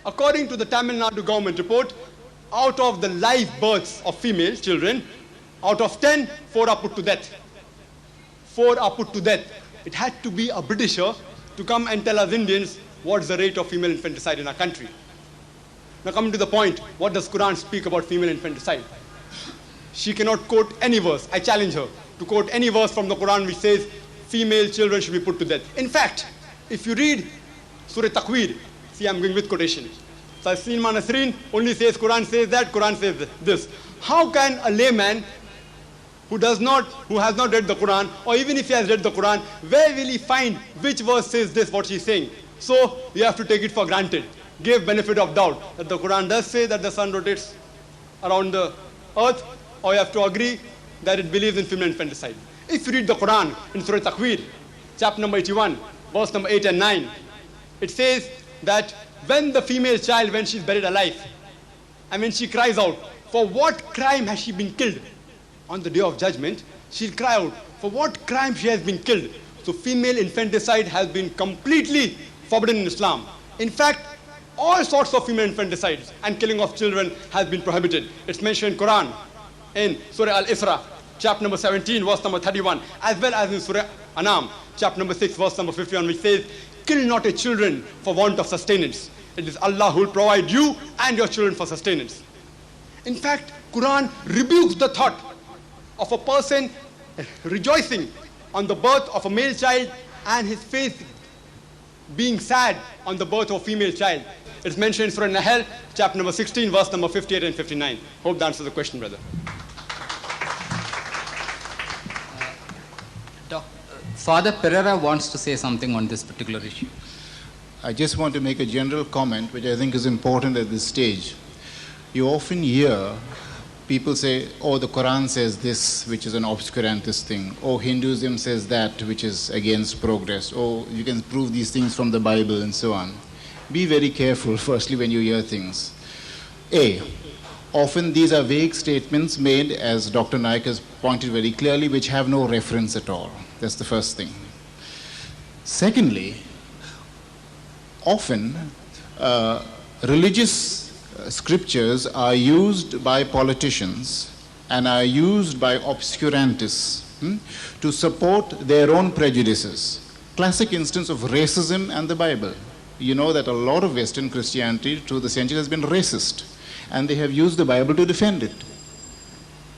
according to the Tamil Nadu government report, out of the live births of female children, out of 10, 4 are put to death. 4 are put to death. It had to be a Britisher to come and tell us Indians what's the rate of female infanticide in our country. Now coming to the point, what does Quran speak about female infanticide? She cannot quote any verse. I challenge her to quote any verse from the Quran which says female children should be put to death. In fact, if you read Surah Takwir, see I'm going with quotation. Taslima Nasreen only says Quran says that, Quran says this. How can a layman who has not read the Quran, or even if he has read the Quran, where will he find which verse says this, what she's saying? So you have to take it for granted. Give benefit of doubt that the Quran does say that the sun rotates around the earth, or you have to agree that it believes in female infanticide. If you read the Quran in Surah Takwir, chapter number 81, verse number 8 and 9, it says that when the female child, when she's buried alive, and when she cries out, for what crime has she been killed? On the day of judgment, she'll cry out, for what crime she has been killed? So female infanticide has been completely forbidden in Islam. In fact, all sorts of female infanticides and killing of children has been prohibited. It's mentioned in Quran, in Surah Al-Isra, chapter number 17, verse number 31, as well as in Surah Anam, chapter number 6, verse number 51, which says, kill not your children for want of sustenance. It is Allah who will provide you and your children for sustenance. In fact, Quran rebukes the thought of a person rejoicing on the birth of a male child and his face being sad on the birth of a female child. It's mentioned in Surah Nahl, chapter number 16, verse number 58 and 59. Hope that answers the question, brother. Father Pereira wants to say something on this particular issue. I just want to make a general comment, which I think is important at this stage. You often hear people say, oh, the Quran says this, which is an obscurantist thing. Oh, Hinduism says that, which is against progress. Oh, you can prove these things from the Bible and so on. Be very careful, firstly, when you hear things. Often these are vague statements made, as Dr. Naik has pointed very clearly, which have no reference at all. That's the first thing. Secondly, often religious scriptures are used by politicians and are used by obscurantists, to support their own prejudices. Classic instance of racism and the Bible. You know that a lot of Western Christianity through the centuries has been racist, and they have used the Bible to defend it.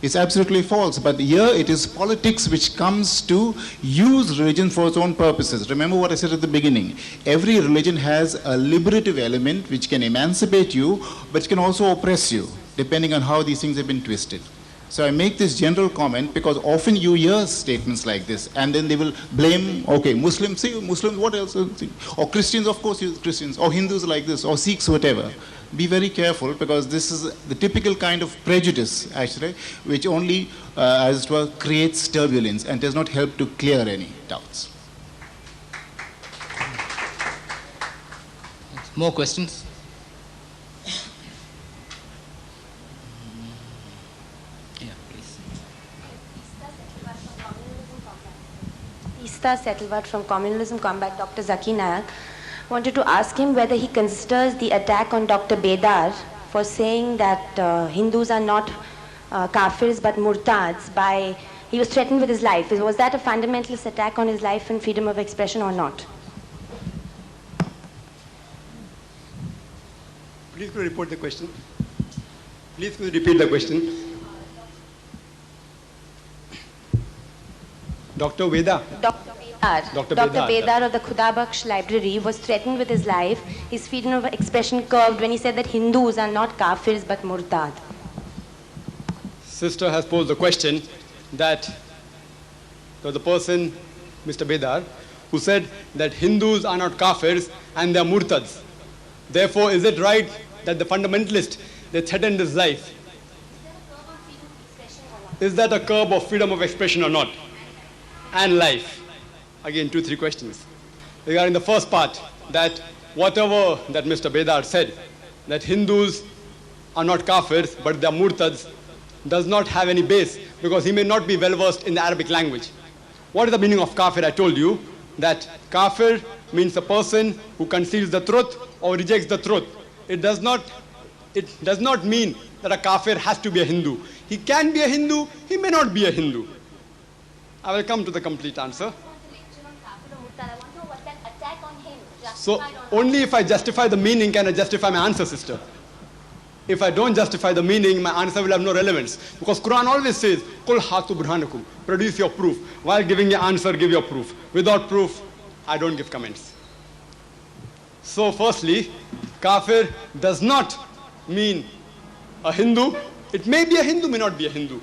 It's absolutely false, but here it is politics which comes to use religion for its own purposes. Remember what I said at the beginning. Every religion has a liberative element which can emancipate you, but can also oppress you, depending on how these things have been twisted. So I make this general comment because often you hear statements like this, and then they will blame, okay, Muslims, see, Muslims, what else? Or Christians, of course, Christians, or Hindus like this, or Sikhs, whatever. Be very careful, because this is the typical kind of prejudice, actually, which only, as it were, creates turbulence and does not help to clear any doubts. More questions? Yeah, please. Ista Settlevat from Communalism Combat, Dr. Zaki Nayak. Wanted to ask him whether he considers the attack on Dr. Bedar for saying that Hindus are not kafirs but murtads by, he was threatened with his life. Was that a fundamentalist attack on his life and freedom of expression or not? Please could you repeat the question? Please could you repeat the question? Dr. Veda? Dr. Bedar of the Khudabakhsh Library was threatened with his life. His freedom of expression curbed when he said that Hindus are not kafirs but murtad. Sister has posed the question that the person, Mr. Bedar, who said that Hindus are not kafirs and they are murtads. Therefore, is it right that the fundamentalist, they threatened his life? Is that a curb of freedom of expression or not? And life. Again, 2-3 questions. Regarding the first part, that whatever that Mr. Bedar said, that Hindus are not kafirs, but they are murtads, does not have any base, because he may not be well versed in the Arabic language. What is the meaning of kafir? I told you that kafir means a person who conceals the truth or rejects the truth. It does not mean that a kafir has to be a Hindu. He can be a Hindu, he may not be a Hindu. I will come to the complete answer. So only if I justify the meaning can I justify my answer, sister. If I don't justify the meaning, my answer will have no relevance. Because Quran always says, Qul hatu burhanakum, produce your proof. While giving your answer, give your proof. Without proof, I don't give comments. So firstly, kafir does not mean a Hindu. It may be a Hindu, may not be a Hindu.